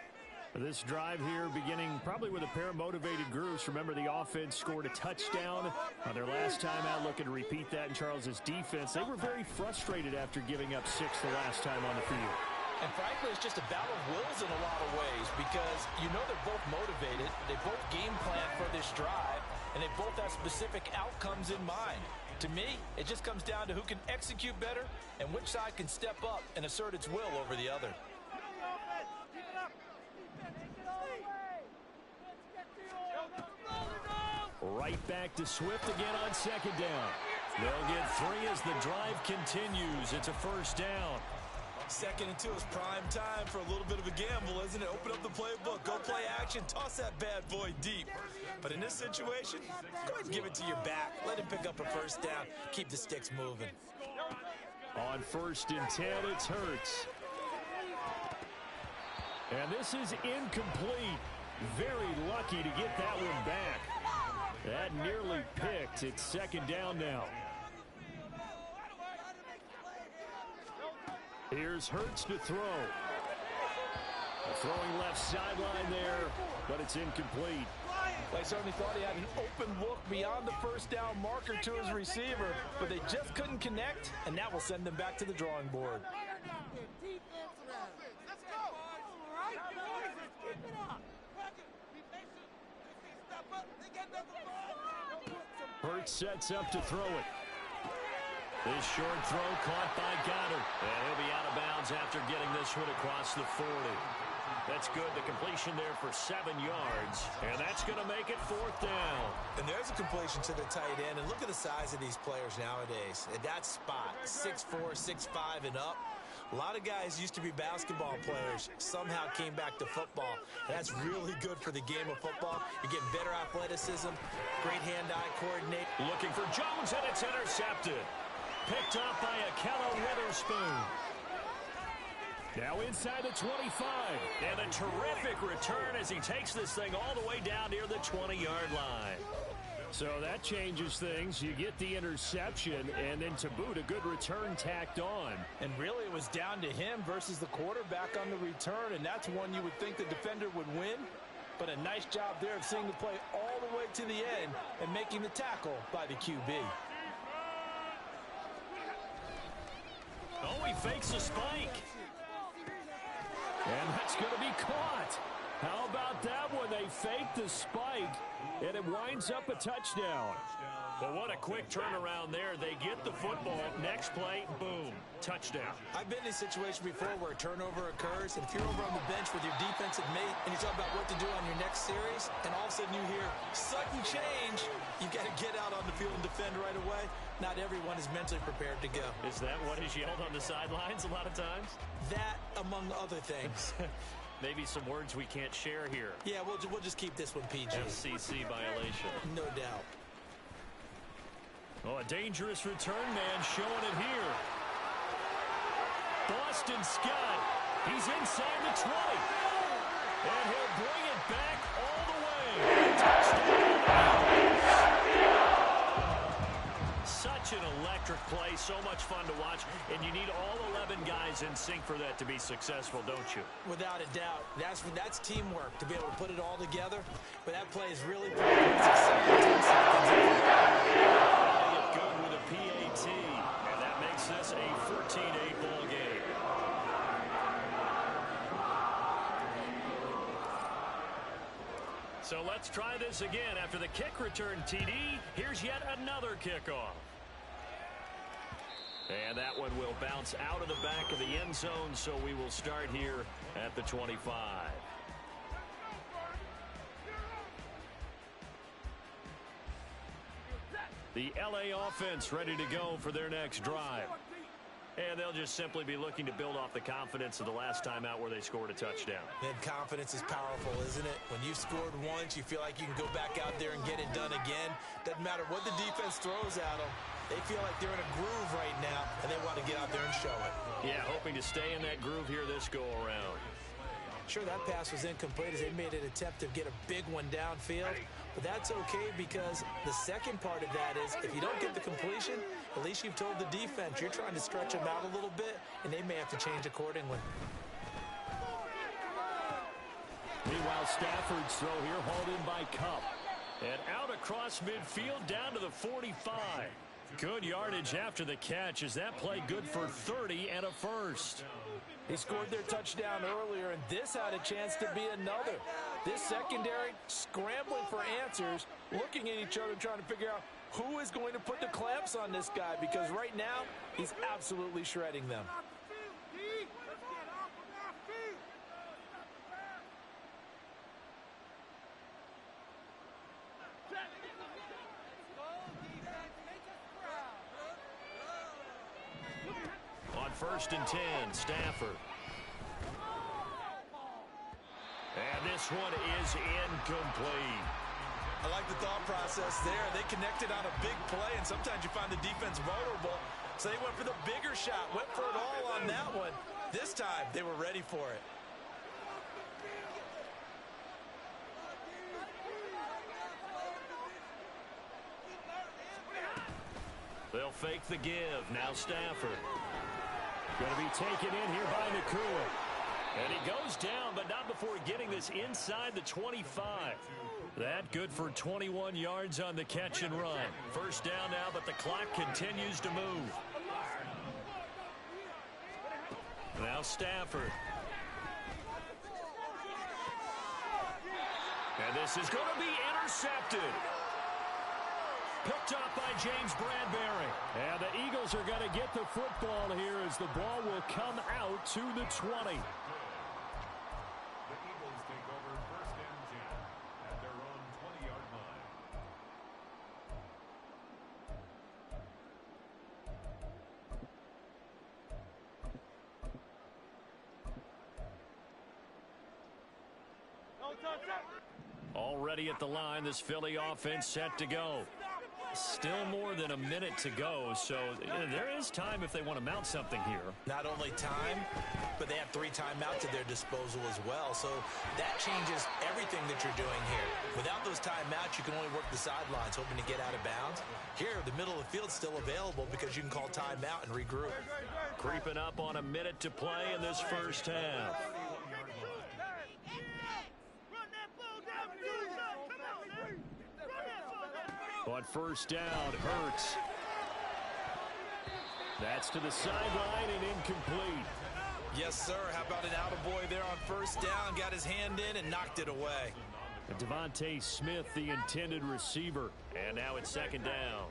This drive here beginning probably with a pair of motivated groups. Remember, the offense scored a touchdown on their last time out. Looking to repeat that in Charles's defense. They were very frustrated after giving up 6 the last time on the field. And frankly, it's just a battle of wills in a lot of ways because you know they're both motivated. They both game plan for this drive, and they both have specific outcomes in mind. To me, it just comes down to who can execute better and which side can step up and assert its will over the other. Right back to Swift again on 2nd down. They'll get 3 as the drive continues. It's a 1st down. 2nd and 2 is prime time for a little bit of a gamble, isn't it? Open up the playbook, go play action, toss that bad boy deep. But in this situation, go ahead and give it to your back. Let him pick up a 1st down. Keep the sticks moving. On 1st and 10, it's Hurts. And this is incomplete. Very lucky to get that one back. That nearly picked. It's 2nd down now. Here's Hurts to throw. Throwing left sideline there, but it's incomplete. They certainly thought he had an open look beyond the 1st down marker to his receiver, but they just couldn't connect, and that will send them back to the drawing board. Hurts sets up to throw it. This short throw caught by Goddard. And he'll be out of bounds after getting this one across the 40. That's good. The completion there for 7 yards. And that's going to make it 4th down. And there's a completion to the tight end. And look at the size of these players nowadays. At that spot, 6'4", 6'5", and up. A lot of guys used to be basketball players, somehow came back to football. And that's really good for the game of football. You're getting better athleticism, great hand-eye coordination. Looking for Jones, and it's intercepted. Picked up by Akello Witherspoon. Now inside the 25. And a terrific return as he takes this thing all the way down near the 20-yard line. So that changes things. You get the interception, and then to boot, a good return tacked on. And really, it was down to him versus the quarterback on the return, and that's one you would think the defender would win. But a nice job there of seeing the play all the way to the end and making the tackle by the QB. Oh, he fakes a spike. And that's going to be caught. How about that one? They fake the spike, and it winds up a touchdown. Well, what a quick turnaround there. They get the football. Next play, boom, touchdown. I've been in a situation before where a turnover occurs, and if you're over on the bench with your defensive mate and you talk about what to do on your next series, and all of a sudden you hear sudden change, you've got to get out on the field and defend right away. Not everyone is mentally prepared to go. Is that what is yelled on the sidelines a lot of times? That, among other things. Maybe some words we can't share here. Yeah, we'll just keep this one PG. FCC violation. No doubt. Oh, a dangerous return man showing it here. Boston Scott, he's inside the 20. And he'll bring it back all the way. Touchdown. Such an electric play, so much fun to watch, and you need all 11 guys in sync for that to be successful, don't you? Without a doubt. That's teamwork, to be able to put it all together. But that play is really good with a PAT, and that makes this a 14-8 ball game. So let's try this again. After the kick return TD, here's yet another kickoff. And that one will bounce out of the back of the end zone, so we will start here at the 25. The LA offense ready to go for their next drive. And they'll just simply be looking to build off the confidence of the last time out where they scored a touchdown. And confidence is powerful, isn't it? When you've scored once, you feel like you can go back out there and get it done again. Doesn't matter what the defense throws at them. They feel like they're in a groove right now, and they want to get out there and show it. Yeah, hoping to stay in that groove here this go-around. Sure, that pass was incomplete as they made an attempt to get a big one downfield. But that's okay because the second part of that is if you don't get the completion, at least you've told the defense you're trying to stretch them out a little bit, and they may have to change accordingly. Meanwhile, Stafford's throw here hauled in by Kupp. And out across midfield down to the 45. Good yardage after the catch. Is that play good for 30 and a first? They scored their touchdown earlier, and this had a chance to be another. This secondary scrambling for answers, looking at each other, trying to figure out who is going to put the clamps on this guy, because right now he's absolutely shredding them. First and 10, Stafford. And this one is incomplete. I like the thought process there. They connected on a big play, and sometimes you find the defense vulnerable. So they went for the bigger shot, went for it all on that one. This time, they were ready for it. They'll fake the give. Now Stafford. Going to be taken in here by Nakua. And he goes down, but not before getting this inside the 25. That good for 21 yards on the catch and run. First down now, but the clock continues to move. Now Stafford. And this is going to be intercepted. Picked up by James Bradbury. And the Eagles are going to get the football here as the ball will come out to the 20. The Eagles take over first and 10 at their own 20-yard line. Already at the line, this Philly offense set to go. Still more than a minute to go, so there is time if they want to mount something here. Not only time, but they have 3 timeouts at their disposal as well, so that changes everything that you're doing here. Without those timeouts, you can only work the sidelines, hoping to get out of bounds. Here, the middle of the field's still available because you can call timeout and regroup. Creeping up on a minute to play in this first half. On first down, Hurts. That's to the sideline and incomplete. Yes, sir. How about an attaboy there on first down? Got his hand in and knocked it away. And Devontae Smith, the intended receiver. And now it's second down.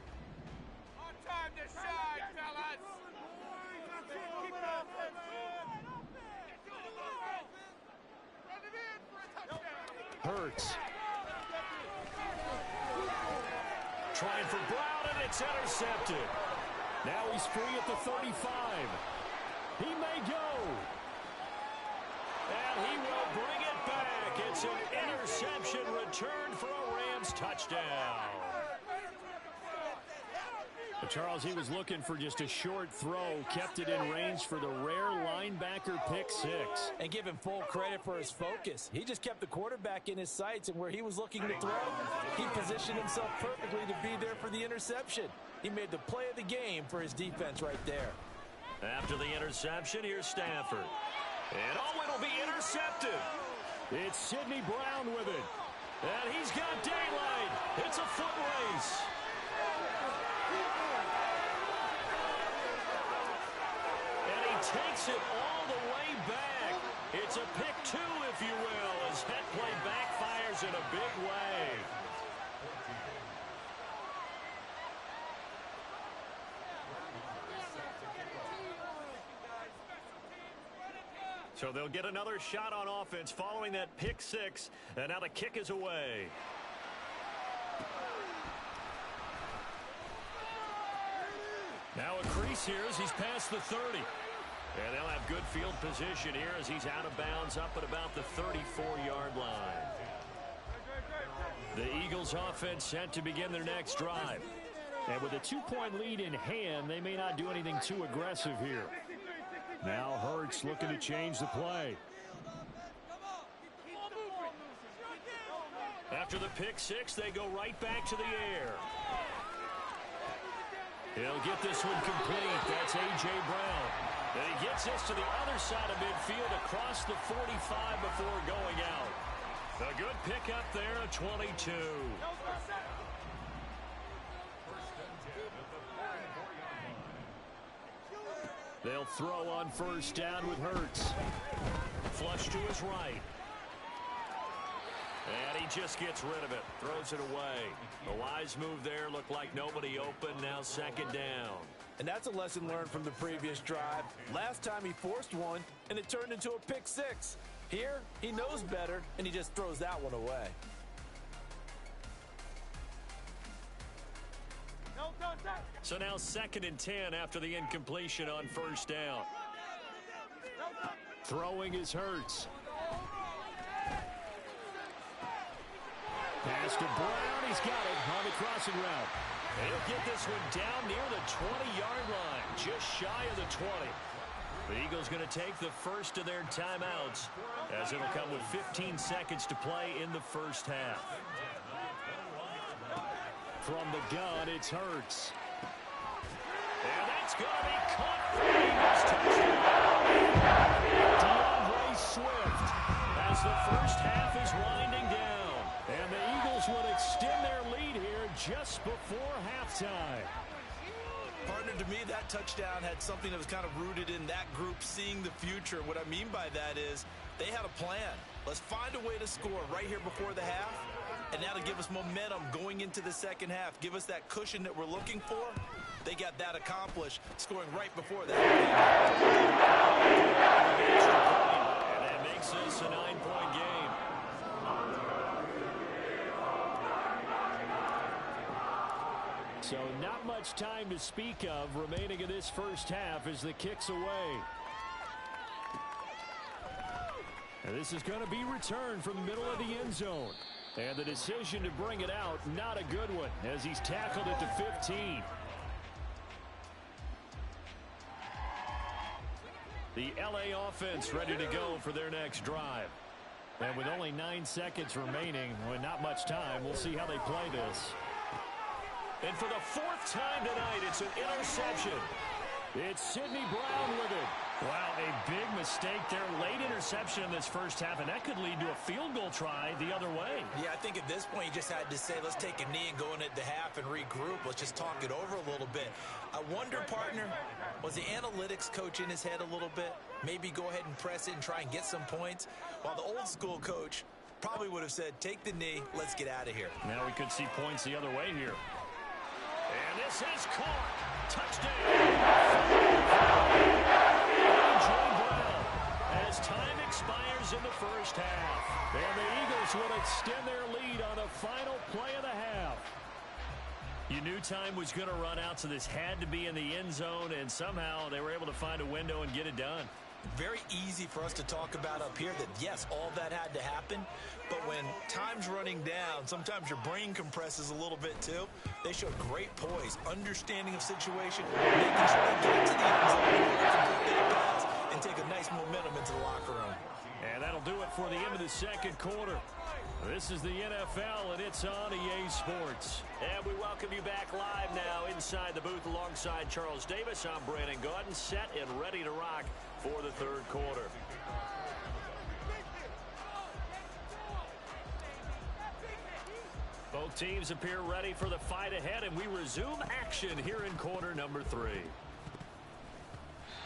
On time to shine, fellas. Hurts. Trying for Brown, and it's intercepted. Now he's free at the 35. He may go. And he will bring it back. It's an interception return for a Rams touchdown. But Charles, he was looking for just a short throw, kept it in range for the rare linebacker pick six. And give him full credit for his focus. He just kept the quarterback in his sights, and where he was looking to throw, he positioned himself perfectly to be there for the interception. He made the play of the game for his defense right there. After the interception, here's Stafford. And it'll be intercepted. It's Sidney Brown with it. And he's got daylight. It's a foot race. And he takes it all the way back. It's a pick two, if you will, as that play backfires in a big way. So they'll get another shot on offense following that pick six. And now the kick is away. Now a crease here as he's past the 30. And they'll have good field position here as he's out of bounds up at about the 34-yard line. The Eagles offense set to begin their next drive. And with a 2-point lead in hand, they may not do anything too aggressive here. Now Hurts looking to change the play. After the pick six, they go right back to the air. He'll get this one complete. That's A.J. Brown. And he gets this to the other side of midfield across the 45 before going out. A good pickup there at 22. They'll throw on first down with Hurts. Flush to his right. And he just gets rid of it. Throws it away. A wise move there. Looked like nobody open. Now second down. And that's a lesson learned from the previous drive. Last time he forced one, and it turned into a pick six. Here, he knows better, and he just throws that one away. So now 2nd and 10 after the incompletion on first down. Throwing is Hurts. Pass to Brown. He's got it on the crossing route. He'll get this one down near the 20-yard line, just shy of the 20. The Eagles going to take the first of their timeouts as it'll come with 15 seconds to play in the first half. From the gun, it's Hurts. And that's going to be caught for the Eagles touchdown. DeAndre Swift as the first half is winding down. And the Eagles would extend their lead here just before halftime. Partner, to me, that touchdown had something that was kind of rooted in that group seeing the future. What I mean by that is they had a plan. Let's find a way to score right here before the half. And now to give us momentum going into the second half, give us that cushion that we're looking for. They got that accomplished, scoring right before that. And that makes this a 9-point game. So not much time to speak of remaining in this first half as the kick's away. And this is going to be returned from the middle of the end zone. And the decision to bring it out, not a good one, as he's tackled it to 15. The LA offense ready to go for their next drive. And with only 9 seconds remaining, with not much time, we'll see how they play this. And for the 4th time tonight, it's an interception. It's Sidney Brown with it. Wow, a big mistake there. Late interception in this first half, and that could lead to a field goal try the other way. Yeah, I think at this point you just had to say, let's take a knee and go into the half and regroup. Let's just talk it over a little bit. I wonder, partner, was the analytics coach in his head a little bit? Maybe go ahead and press it and try and get some points? While the old school coach probably would have said, take the knee, let's get out of here. Now we could see points the other way here. And this is caught. Touchdown. As time expires in the first half. And the Eagles will extend their lead on the final play of the half. You knew time was going to run out, so this had to be in the end zone, and somehow they were able to find a window and get it done. Very easy for us to talk about up here that, yes, all that had to happen. But when time's running down, sometimes your brain compresses a little bit too. They showed great poise, understanding of situation, making sure they get to the end zone and take a nice momentum into the locker room. And that'll do it for the end of the second quarter. This is the NFL, and it's on EA Sports. And we welcome you back live now inside the booth alongside Charles Davis. I'm Brandon Gaudin, set and ready to rock for the third quarter. Both teams appear ready for the fight ahead, and we resume action here in quarter number 3.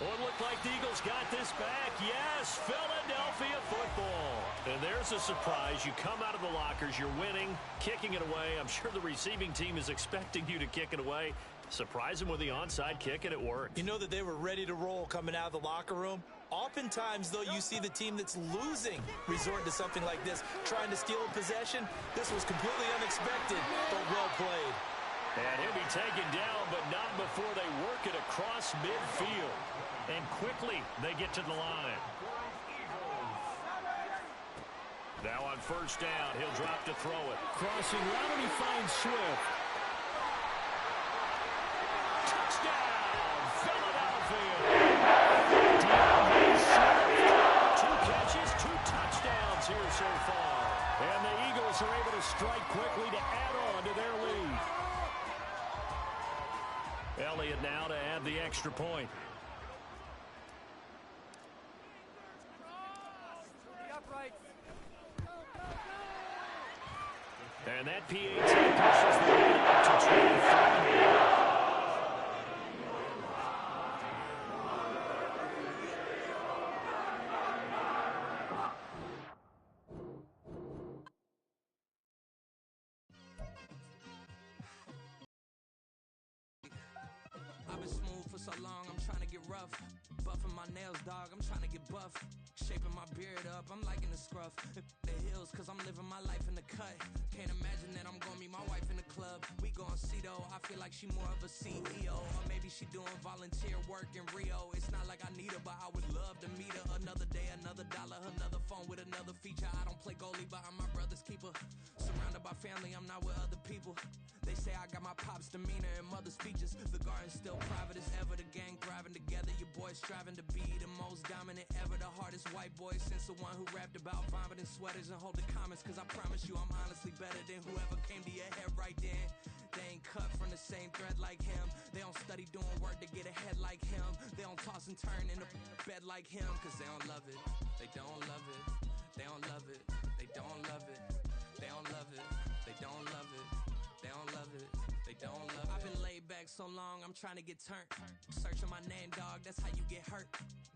Oh, it looked like the Eagles got this back. Yes, Philadelphia football. And there's a surprise. You come out of the lockers, you're winning, kicking it away. I'm sure the receiving team is expecting you to kick it away. Surprise them with the onside kick, and it worked. You know that they were ready to roll coming out of the locker room. Oftentimes, though, you see the team that's losing resort to something like this, trying to steal a possession. This was completely unexpected, but well played. And he'll be taken down, but not before they work it across midfield. And quickly, they get to the line. Now on first down, he'll drop to throw it. Crossing route, and he finds Swift. Touchdown, Philadelphia. DeAndre Swift. 2 catches, 2 touchdowns here so far. And the Eagles are able to strike quickly to add on to their lead. Elliott now to add the extra point. And that PAT pushes the lead up to 23. I've been smooth for so long, I'm trying to get rough. Buffing my nails, dog, I'm trying to get buff. Shaping my beard up, I'm liking the scruff. The hills, cause I'm living my life in the cut. Can't imagine that I'm gonna meet my wife in the club. We gon' see though, I feel like she more of a CEO. Or maybe she doing volunteer work in Rio. It's not like I need her, but I would love to meet her. Another day, another dollar, another phone with another feature. I don't play goalie, but I'm my brother's keeper. Surrounded by family, I'm not with other people. They say I got my pop's demeanor and mother's features. The garden's still private as ever. The gang thriving together. Your boys striving to be the most dominant ever. The hardest white boy since the one who rapped about vomiting sweaters and holding comments. Cause I promise you I'm honestly better than whoever came to your head right then. They ain't cut from the same thread like him. They don't study doing work to get ahead like him. They don't toss and turn in the bed like him. Cause they don't love it. They don't love it. They don't love it. They don't love it. They don't love it. They don't love it. They don't love it. They don't love it. I've been laid back so long, I'm trying to get turned. Searching my name, dog, that's how you get hurt.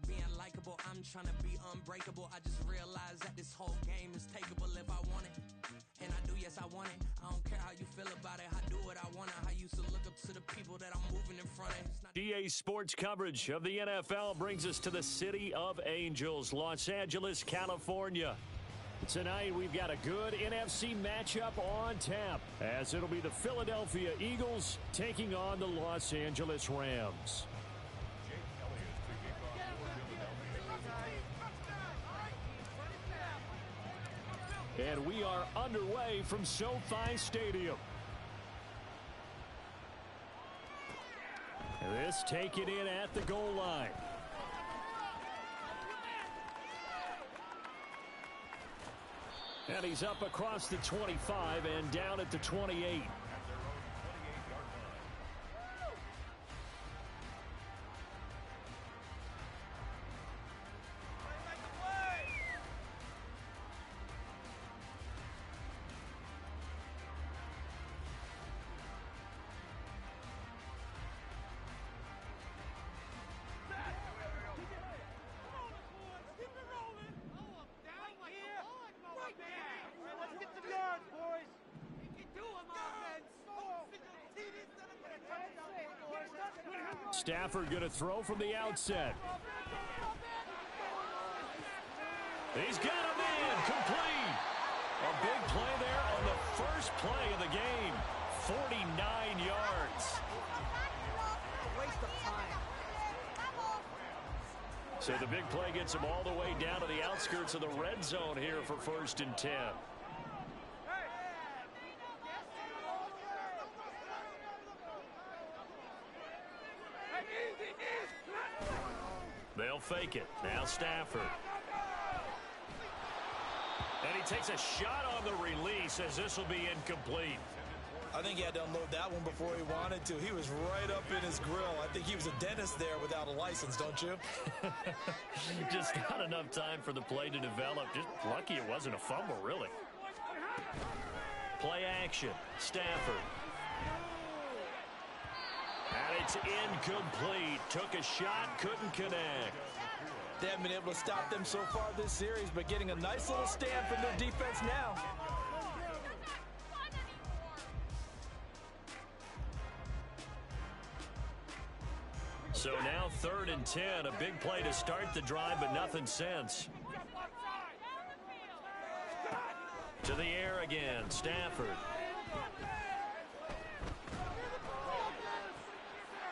Being likable, I'm trying to be unbreakable. I just realized that this whole game is takeable if I want it. And I do, yes, I want it. I don't care how you feel about it. I do what I want. I used to look up to the people that I'm moving in front of. EA Sports coverage of the NFL brings us to the City of Angels, Los Angeles, California. Tonight, we've got a good NFC matchup on tap, as it'll be the Philadelphia Eagles taking on the Los Angeles Rams. And we are underway from SoFi Stadium. And this taken in at the goal line. And he's up across the 25 and down at the 28. Stafford going to throw from the outset. He's got a man complete. A big play there on the first play of the game. 49 yards. Waste of time. So the big play gets them all the way down to the outskirts of the red zone here for 1st and 10. They'll fake it. Now Stafford. And he takes a shot on the release as this will be incomplete. I think he had to unload that one before he wanted to. He was right up in his grill. I think he was a dentist there without a license, don't you? Just not enough time for the play to develop. Just lucky it wasn't a fumble, really. Play action. Stafford. And it's incomplete. Took a shot, couldn't connect. They haven't been able to stop them so far this series, but getting a nice little stand from their defense now. So now 3rd and 10. A big play to start the drive, but nothing since. To the air again. Stafford.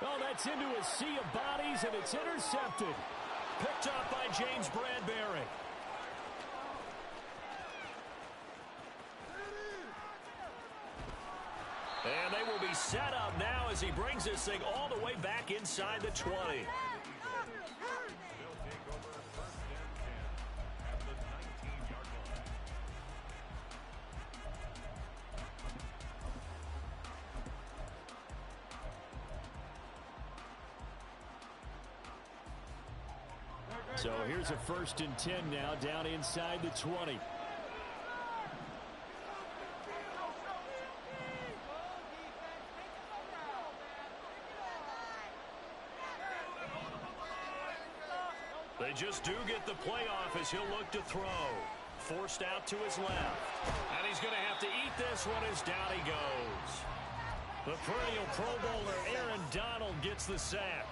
Oh, that's into a sea of bodies, and it's intercepted. Picked up by James Bradbury. And they will be set up now as he brings this thing all the way back inside the 20. So here's a 1st and 10 now down inside the 20. They just do get the playoff as he'll look to throw. Forced out to his left. And he's going to have to eat this one as down he goes. The perennial Pro Bowler Aaron Donald gets the sack.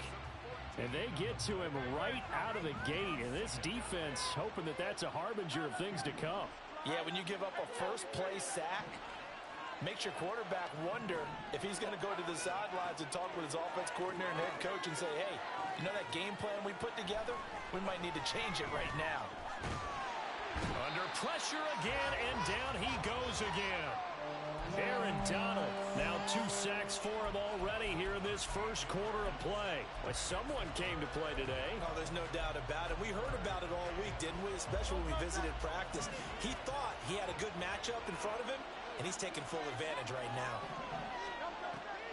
And they get to him right out of the gate. And this defense hoping that that's a harbinger of things to come. Yeah, when you give up a first-place sack, makes your quarterback wonder if he's going to go to the sidelines and talk with his offense coordinator and head coach and say, hey, you know that game plan we put together? We might need to change it right now. Under pressure again, and down he goes again. Aaron Donald, now 2 sacks for him already here in this first quarter of play. Well, someone came to play today. Oh, there's no doubt about it. We heard about it all week, didn't we? Especially when we visited practice. He thought he had a good matchup in front of him, and he's taking full advantage right now.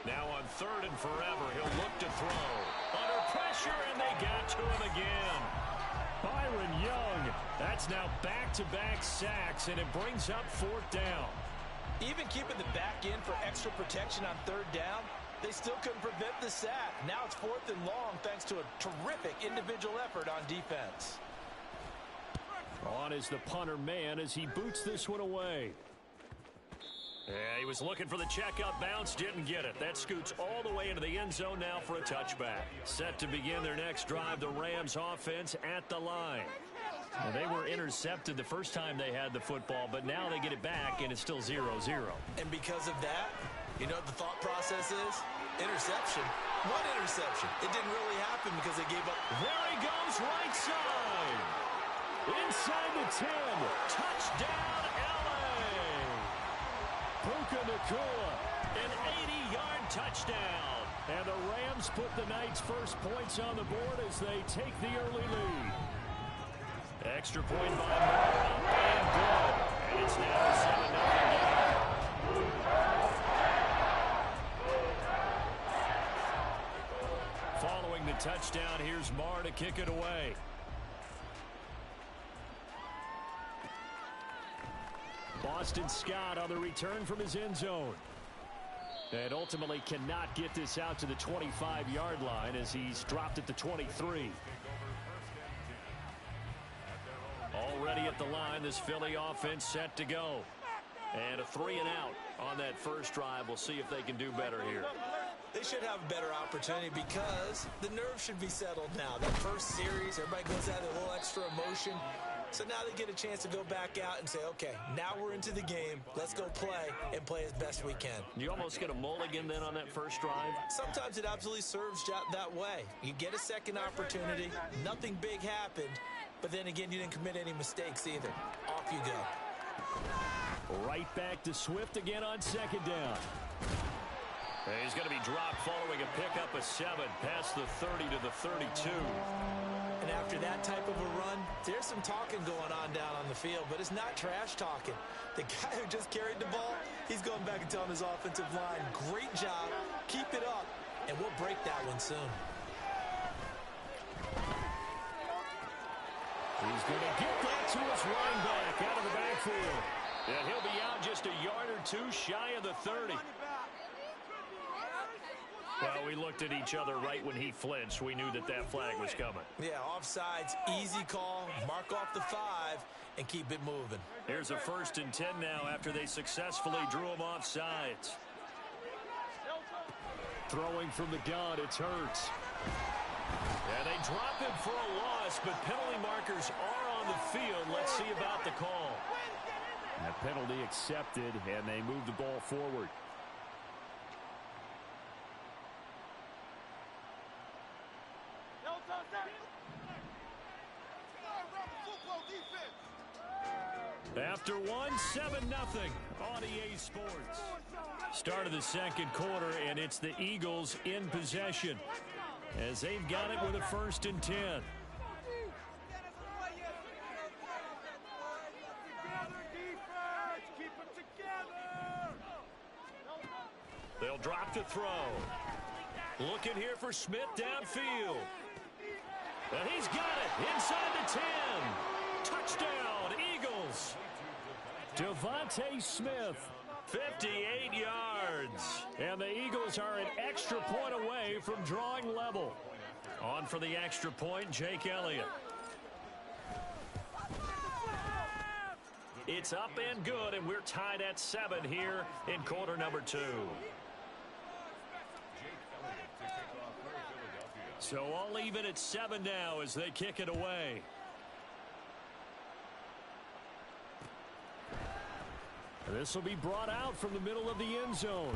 Now on 3rd and forever, he'll look to throw. Under pressure, and they got to him again. Byron Young, that's now back-to-back sacks, and it brings up 4th down. Even keeping the back in for extra protection on 3rd down, they still couldn't prevent the sack. Now it's 4th and long thanks to a terrific individual effort on defense. On is the punter man as he boots this one away. Yeah, he was looking for the checkup bounce, didn't get it. That scoots all the way into the end zone now for a touchback. Set to begin their next drive, the Rams offense at the line. Well, they were intercepted the first time they had the football, but now they get it back, and it's still 0-0. And because of that, you know what the thought process is? Interception. What interception? It didn't really happen because they gave up. There he goes, right side. Inside the 10. Touchdown, L.A. Puka Nacua, an 80-yard touchdown. And the Rams put the night's first points on the board as they take the early lead. Extra point by Moore, and good. And it's now a 7-0 game. Following the touchdown, here's Marr to kick it away. Boston Scott on the return from his end zone. And ultimately cannot get this out to the 25-yard line as he's dropped at the 23. Already at the line, this Philly offense set to go. And a 3-and-out on that first drive. We'll see if they can do better here. They should have a better opportunity because the nerves should be settled now. That first series, everybody goes out a little extra emotion. So now they get a chance to go back out and say, okay, now we're into the game. Let's go play and play as best we can. You almost get a mulligan then on that first drive? Sometimes it absolutely serves that way. You get a second opportunity. Nothing big happened. But then again, you didn't commit any mistakes either. Off you go. Right back to Swift again on second down. He's going to be dropped following a pickup of 7 past the 30 to the 32. And after that type of a run, there's some talking going on down on the field, but it's not trash talking. The guy who just carried the ball, he's going back and telling his offensive line, great job, keep it up, and we'll break that one soon. He's going to get that to his running back out of the backfield. And he'll be out just a yard or two shy of the 30. Well, we looked at each other right when he flinched. We knew that flag was coming. Yeah, offsides, easy call, mark off the 5, and keep it moving. Here's a 1st and 10 now after they successfully drew him off sides. Throwing from the gun, it's Hurts. And they drop him for a loss, but penalty markers are on the field. Let's see about the call. That penalty accepted, and they move the ball forward. After one, 7-0 on EA Sports. Start of the second quarter, and it's the Eagles in possession as they've got it with a 1st and 10. They'll drop to throw. Looking here for Smith downfield. And he's got it inside the 10. Touchdown, Eagles. Devontae Smith. 58 yards. And the Eagles are an extra point away from drawing level. On for the extra point, Jake Elliott. It's up and good, and we're tied at 7 here in quarter number 2. So all even at 7 now as they kick it away. This will be brought out from the middle of the end zone.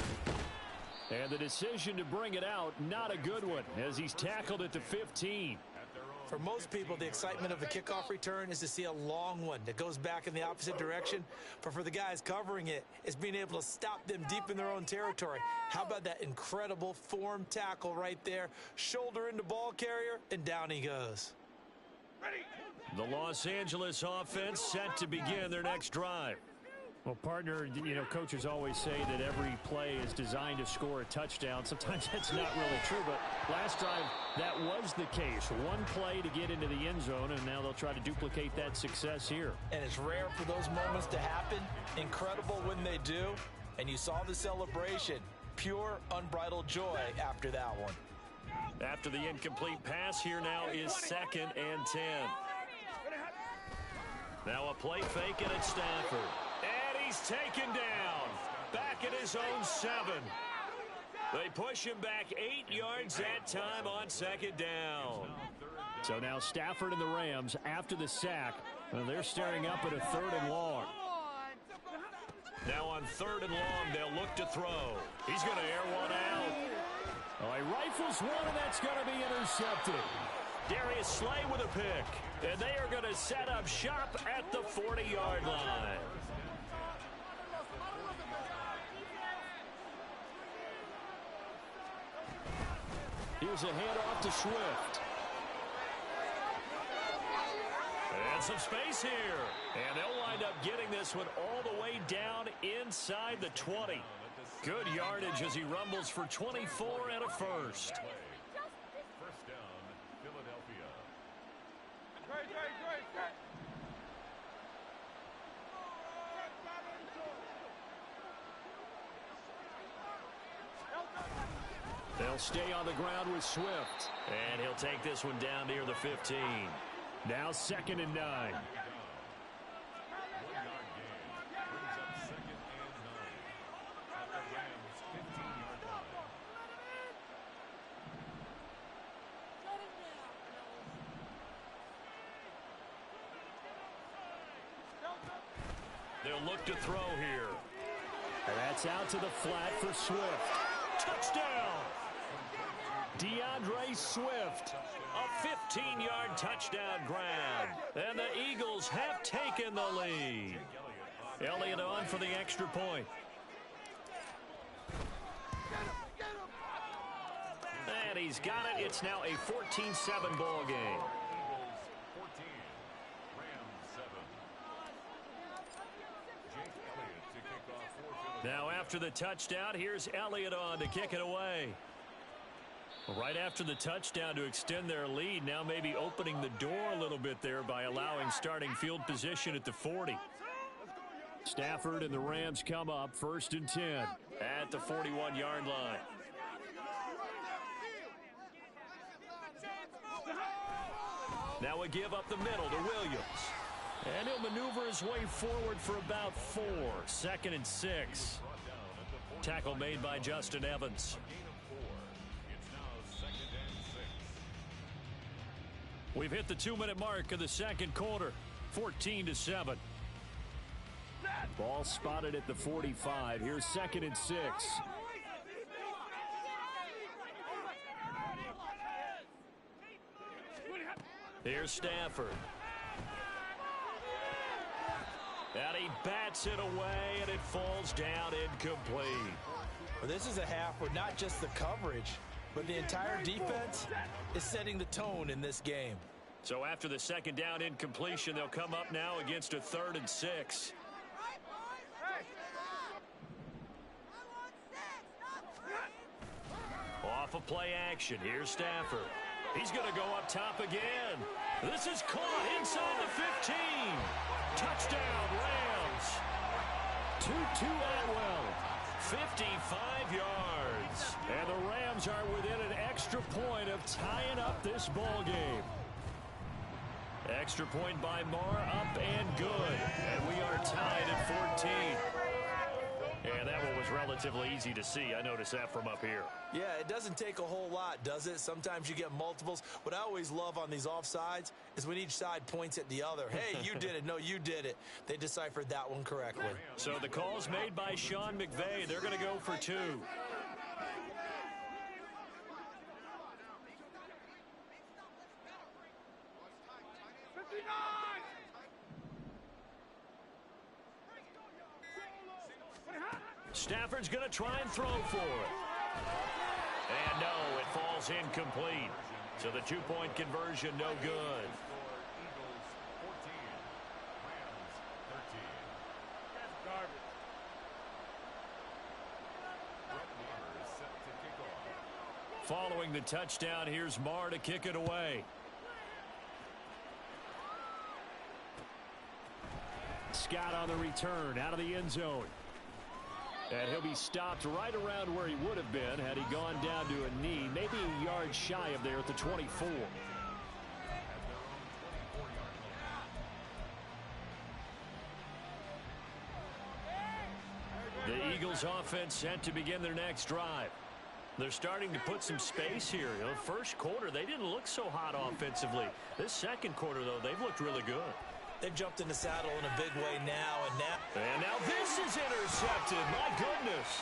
And the decision to bring it out, not a good one, as he's tackled at the 15. For most people, the excitement of a kickoff return is to see a long one that goes back in the opposite direction. But for the guys covering it, it's being able to stop them deep in their own territory. How about that incredible form tackle right there? Shoulder into ball carrier, and down he goes. The Los Angeles offense set to begin their next drive. Well, partner, coaches always say that every play is designed to score a touchdown. Sometimes that's not really true, but last drive, that was the case. One play to get into the end zone, and now they'll try to duplicate that success here. And it's rare for those moments to happen. Incredible when they do. And you saw the celebration. Pure, unbridled joy after that one. After the incomplete pass, here now is 2nd and 10. Now a play fake, and it's Stafford. He's taken down, back at his own 7. They push him back 8 yards that time on 2nd down. So now Stafford and the Rams, after the sack, they're staring up at a 3rd and long. Now on 3rd and long, they'll look to throw. He's going to air one out. Oh, he rifles one, and that's going to be intercepted. Darius Slay with a pick, and they are going to set up shop at the 40-yard line. Here's a handoff to Swift. And some space here. And they'll wind up getting this one all the way down inside the 20. Good yardage as he rumbles for 24 and a 1st. First down, Philadelphia. They'll stay on the ground with Swift. And he'll take this one down near the 15. Now 2nd and 9. 1 yard gain brings up 2nd and 9 at the Rams' 15-yard line. They'll look to throw here. And that's out to the flat for Swift. Touchdown! DeAndre Swift. A 15-yard touchdown grab. And the Eagles have taken the lead. Elliott on for the extra point. And he's got it. It's now a 14-7 ball game. Now after the touchdown, here's Elliott on to kick it away. Right after the touchdown to extend their lead, now maybe opening the door a little bit there by allowing starting field position at the 40. Stafford and the Rams come up 1st and 10 at the 41-yard line. Now a give up the middle to Williams. And he'll maneuver his way forward for about 4. 2nd and 6. Tackle made by Justin Evans. We've hit the 2-minute mark of the second quarter. 14-7. Ball spotted at the 45. Here's 2nd and 6. Here's Stafford. And he bats it away, and it falls down incomplete. Well, this is a half where not just the coverage, but the entire defense is setting the tone in this game. So after the second down incompletion, they'll come up now against a 3rd and 6. Off of play action. Here's Stafford. He's going to go up top again. This is caught inside the 15. Touchdown, Rams. Tutu Atwell. 55 yards. And the Rams are within an extra point of tying up this ball game. Extra point by Marr, up and good. And we are tied at 14. And that one was relatively easy to see. I noticed that from up here. Yeah, it doesn't take a whole lot, does it? Sometimes you get multiples. What I always love on these offsides is when each side points at the other. Hey, you did it. No, you did it. They deciphered that one correctly. So the call's made by Sean McVay. They're going to go for 2. Stafford's going to try and throw for it. And no, it falls incomplete. So the 2-point conversion, no good. Following the touchdown, here's Marr to kick it away. Scott on the return out of the end zone. And he'll be stopped right around where he would have been had he gone down to a knee, maybe a yard shy of there at the 24. The Eagles offense set to begin their next drive. They're starting to put some space here. You know, first quarter, they didn't look so hot offensively. This second quarter, though, they've looked really good. They've jumped in the saddle in a big way now. And now this is intercepted. My goodness.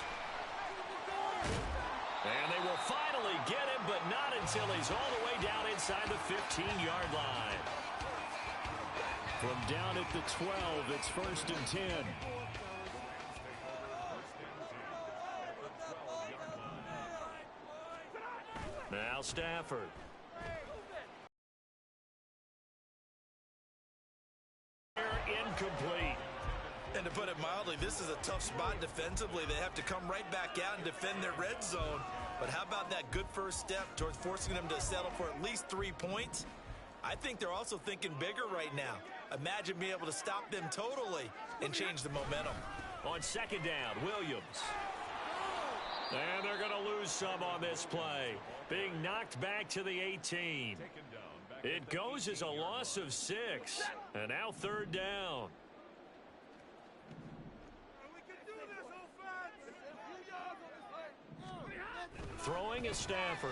And they will finally get him, but not until he's all the way down inside the 15-yard line. From down at the 12, it's 1st and 10. Now Stafford. Incomplete. And to put it mildly, this is a tough spot defensively. They have to come right back out and defend their red zone. But how about that good first step towards forcing them to settle for at least 3 points? I think they're also thinking bigger right now. Imagine being able to stop them totally and change the momentum. On second down, Williams. And they're going to lose some on this play. Being knocked back to the 18. It goes as a loss of 6. And now 3rd down. Throwing is Stafford.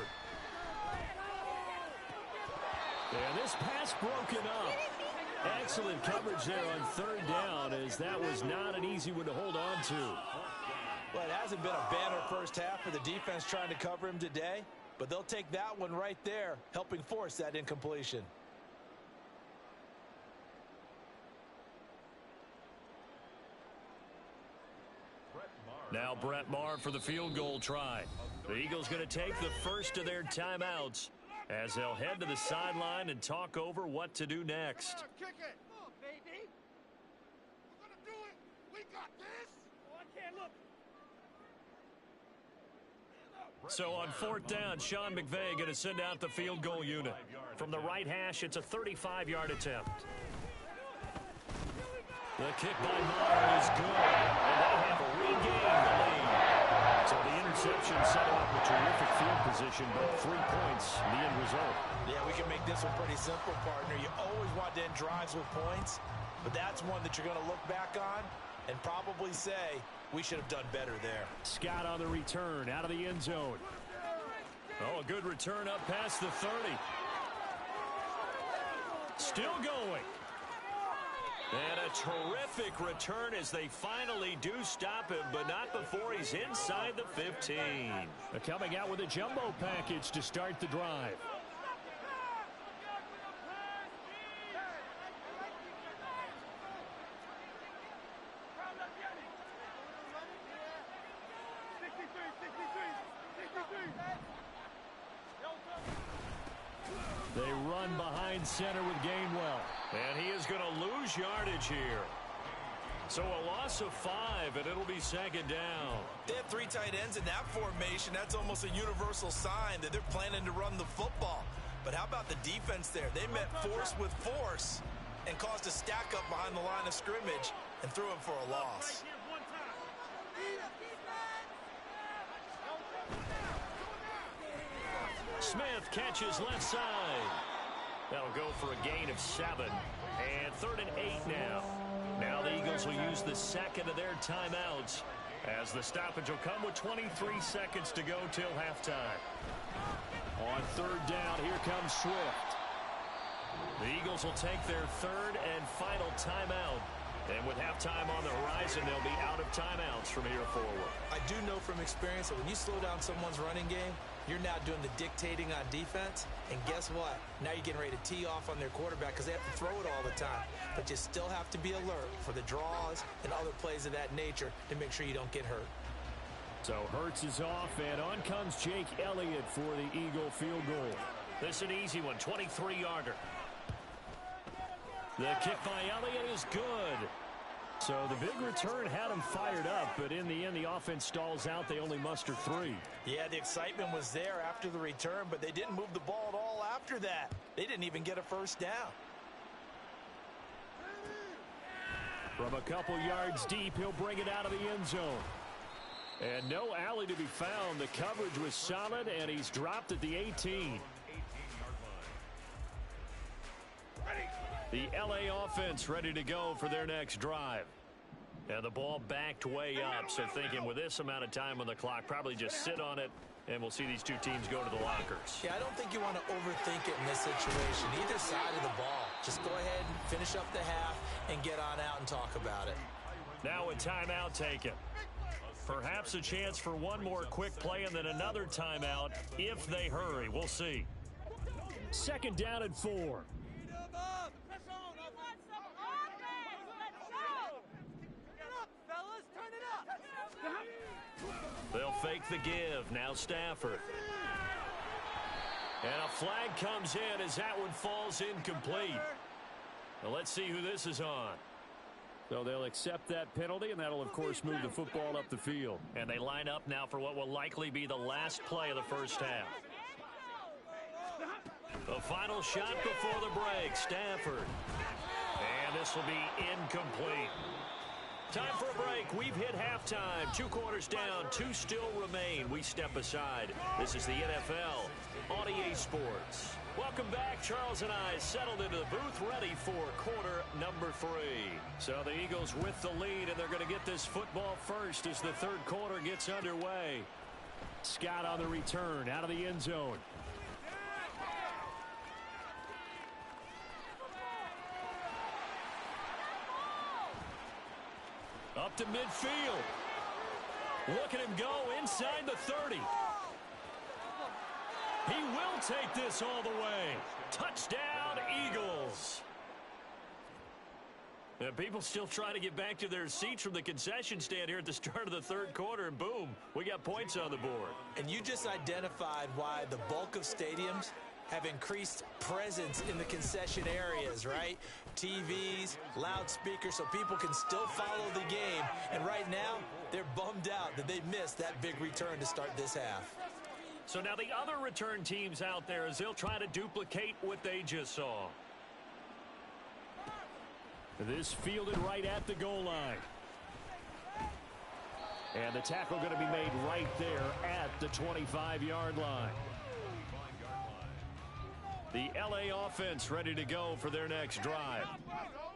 And this pass broken up. Excellent coverage there on third down, as that was not an easy one to hold on to. Well, it hasn't been a banner first half for the defense trying to cover him today, but they'll take that one right there, helping force that incompletion. Now Brett Maher for the field goal try. The Eagles going to take the first of their timeouts as they'll head to the sideline and talk over what to do next. Kick it. Come on, baby. We're going to do it. We got this. Oh, I can't look. So on fourth down, Sean McVay going to send out the field goal unit. From the right hash, it's a 35-yard attempt. The kick by Maher is good, and they have regained the lead. So the interception set him up with terrific field position, but 3 points, the end result. Yeah, we can make this one pretty simple, partner. You always want to end drives with points, but that's one that you're going to look back on and probably say, we should have done better there. Scott on the return, out of the end zone. Oh, a good return up past the 30. Still going. And a terrific return as they finally do stop him, but not before he's inside the 15. They're coming out with a jumbo package to start the drive. They run behind center with Gainwell. And he is going to lose yardage here. So a loss of 5, and it'll be second down. They have 3 tight ends in that formation. That's almost a universal sign that they're planning to run the football. But how about the defense there? They met force with force and caused a stack up behind the line of scrimmage and threw him for a loss. Smith catches left side. That'll go for a gain of 7. And 3rd and 8 now. Now the Eagles will use the second of their timeouts as the stoppage will come with 23 seconds to go till halftime. On third down, here comes Swift. The Eagles will take their 3rd and final timeout. And with halftime on the horizon, they'll be out of timeouts from here forward. I do know from experience that when you slow down someone's running game, you're now doing the dictating on defense. And guess what? Now you're getting ready to tee off on their quarterback because they have to throw it all the time. But you still have to be alert for the draws and other plays of that nature to make sure you don't get hurt. So Hurts is off, and on comes Jake Elliott for the Eagle field goal. This is an easy one, 23-yarder. The kick by Elliott is good. So the big return had him fired up, but in the end, the offense stalls out. They only muster 3. Yeah, the excitement was there after the return, but they didn't move the ball at all after that. They didn't even get a first down. From a couple yards deep, he'll bring it out of the end zone. And no alley to be found. The coverage was solid, and he's dropped at the 18. The L.A. offense ready to go for their next drive. And the ball backed way up, so thinking with this amount of time on the clock, probably just sit on it, and we'll see these two teams go to the lockers. Yeah, I don't think you want to overthink it in this situation. Either side of the ball. Just go ahead and finish up the half and get on out and talk about it. Now a timeout taken. Perhaps a chance for one more quick play and then another timeout if they hurry. We'll see. 2nd down and 4. They'll fake the give. Now Stafford. And a flag comes in as that one falls incomplete. Now let's see who this is on. So they'll accept that penalty, and that'll, of course, move the football up the field. And they line up now for what will likely be the last play of the first half. The final shot before the break, Stafford. And this will be incomplete. Time for a break. We've hit halftime. 2 quarters down. 2 still remain. We step aside. This is the NFL on EA Sports. Welcome back. Charles and I settled into the booth ready for quarter number 3. So the Eagles with the lead, and they're going to get this football first as the 3rd quarter gets underway. Scott on the return out of the end zone. up to midfield. Look at him go inside the 30. He will take this all the way. Touchdown, Eagles. And people still trying to get back to their seats from the concession stand here at the start of the third quarter, and boom, we got points on the board. And you just identified why the bulk of stadiums have increased presence in the concession areas, right? TVs, loudspeakers, so people can still follow the game. And right now, they're bummed out that they missed that big return to start this half. So now the other return teams out there, as they'll try to duplicate what they just saw. This fielded right at the goal line. And the tackle going to be made right there at the 25-yard line. The LA offense ready to go for their next drive.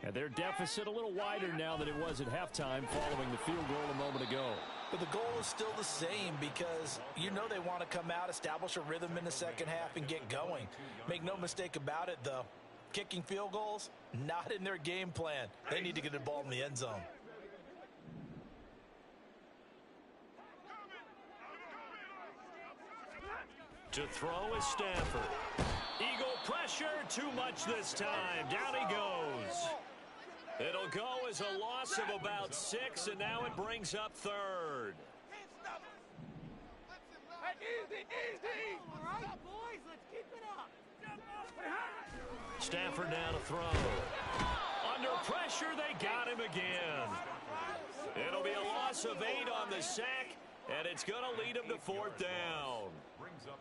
And their deficit a little wider now than it was at halftime following the field goal a moment ago. But the goal is still the same because you know they want to come out, establish a rhythm in the second half, and get going. Make no mistake about it, though. Kicking field goals, not in their game plan. They need to get the ball in the end zone. To throw is Stafford. Eagle pressure, too much this time. Down he goes. It'll go as a loss of about 6, and now it brings up third. Easy, easy. All right, boys, let's keep it up. Stafford now to throw. Under pressure, they got him again. It'll be a loss of 8 on the sack, and it's going to lead him to fourth down.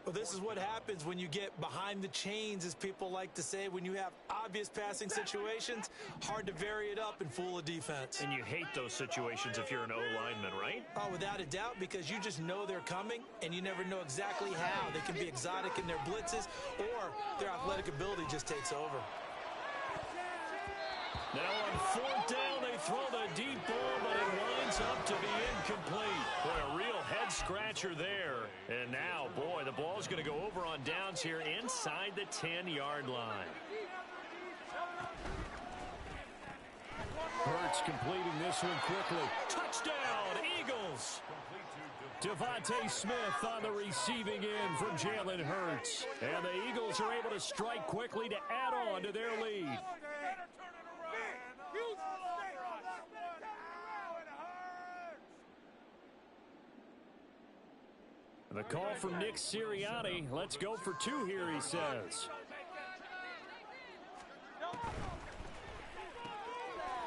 Well, this is what happens when you get behind the chains, as people like to say. When you have obvious passing situations, hard to vary it up and fool a defense. And you hate those situations if you're an O-lineman, right? Oh, without a doubt, because you just know they're coming, and you never know exactly how. They can be exotic in their blitzes, or their athletic ability just takes over. Now on fourth down, they throw the deep ball, but it winds up to be incomplete. Boy, a real head-scratcher there. And now, boy, the ball's going to go over on downs here inside the 10-yard line. Hurts completing this one quickly. Touchdown, Eagles! Devontae Smith on the receiving end from Jalen Hurts. And the Eagles are able to strike quickly to add on to their lead. The call from Nick Sirianni. Let's go for 2 here, he says.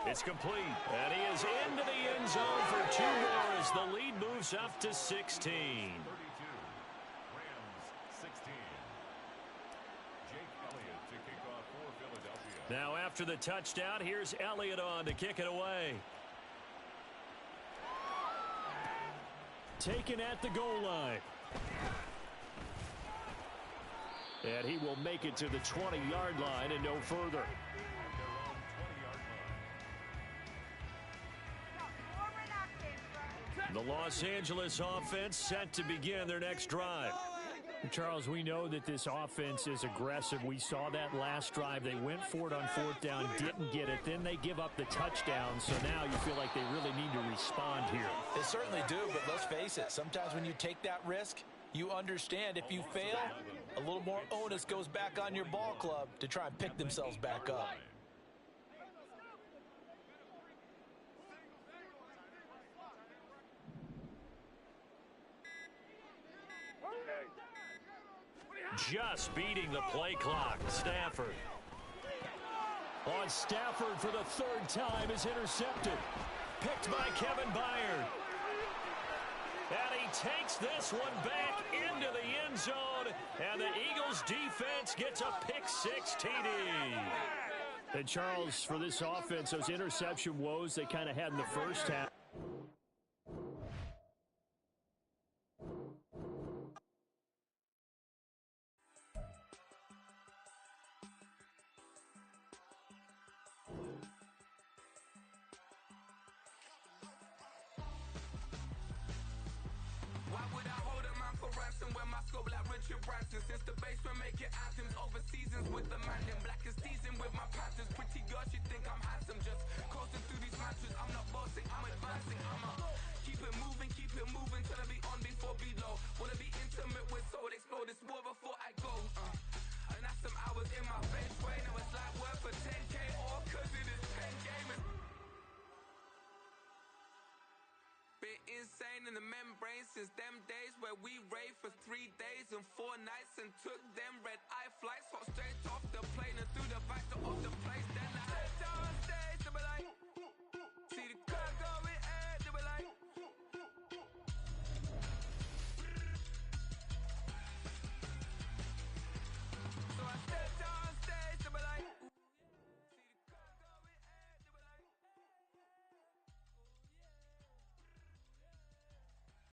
It's complete, and he is into the end zone for 2 more as the lead moves up to 16. 32. Rams 16. Jake Elliott to kick off for Philadelphia. Now after the touchdown, here's Elliott on to kick it away. Taken at the goal line. And he will make it to the 20-yard line and no further. The Los Angeles offense set to begin their next drive. Charles, we know that this offense is aggressive. We saw that last drive. They went for it on fourth down, didn't get it. Then they give up the touchdown. So now you feel like they really need to respond here. They certainly do, but let's face it. Sometimes when you take that risk, you understand if you fail, a little more onus goes back on your ball club to try and pick themselves back up. Just beating the play clock. Stafford. On Stafford for the 3rd time is intercepted. Picked by Kevin Byard. And he takes this one back into the end zone. And the Eagles defense gets a pick-6 TD. And Charles, for this offense, those interception woes they kind of had in the first half. Since the basement making anthems over seasons with the Madden. Black is teasing with my patterns. Pretty girl, she think I'm handsome. Just coasting through these matches. I'm not bossing, I'm advancing. we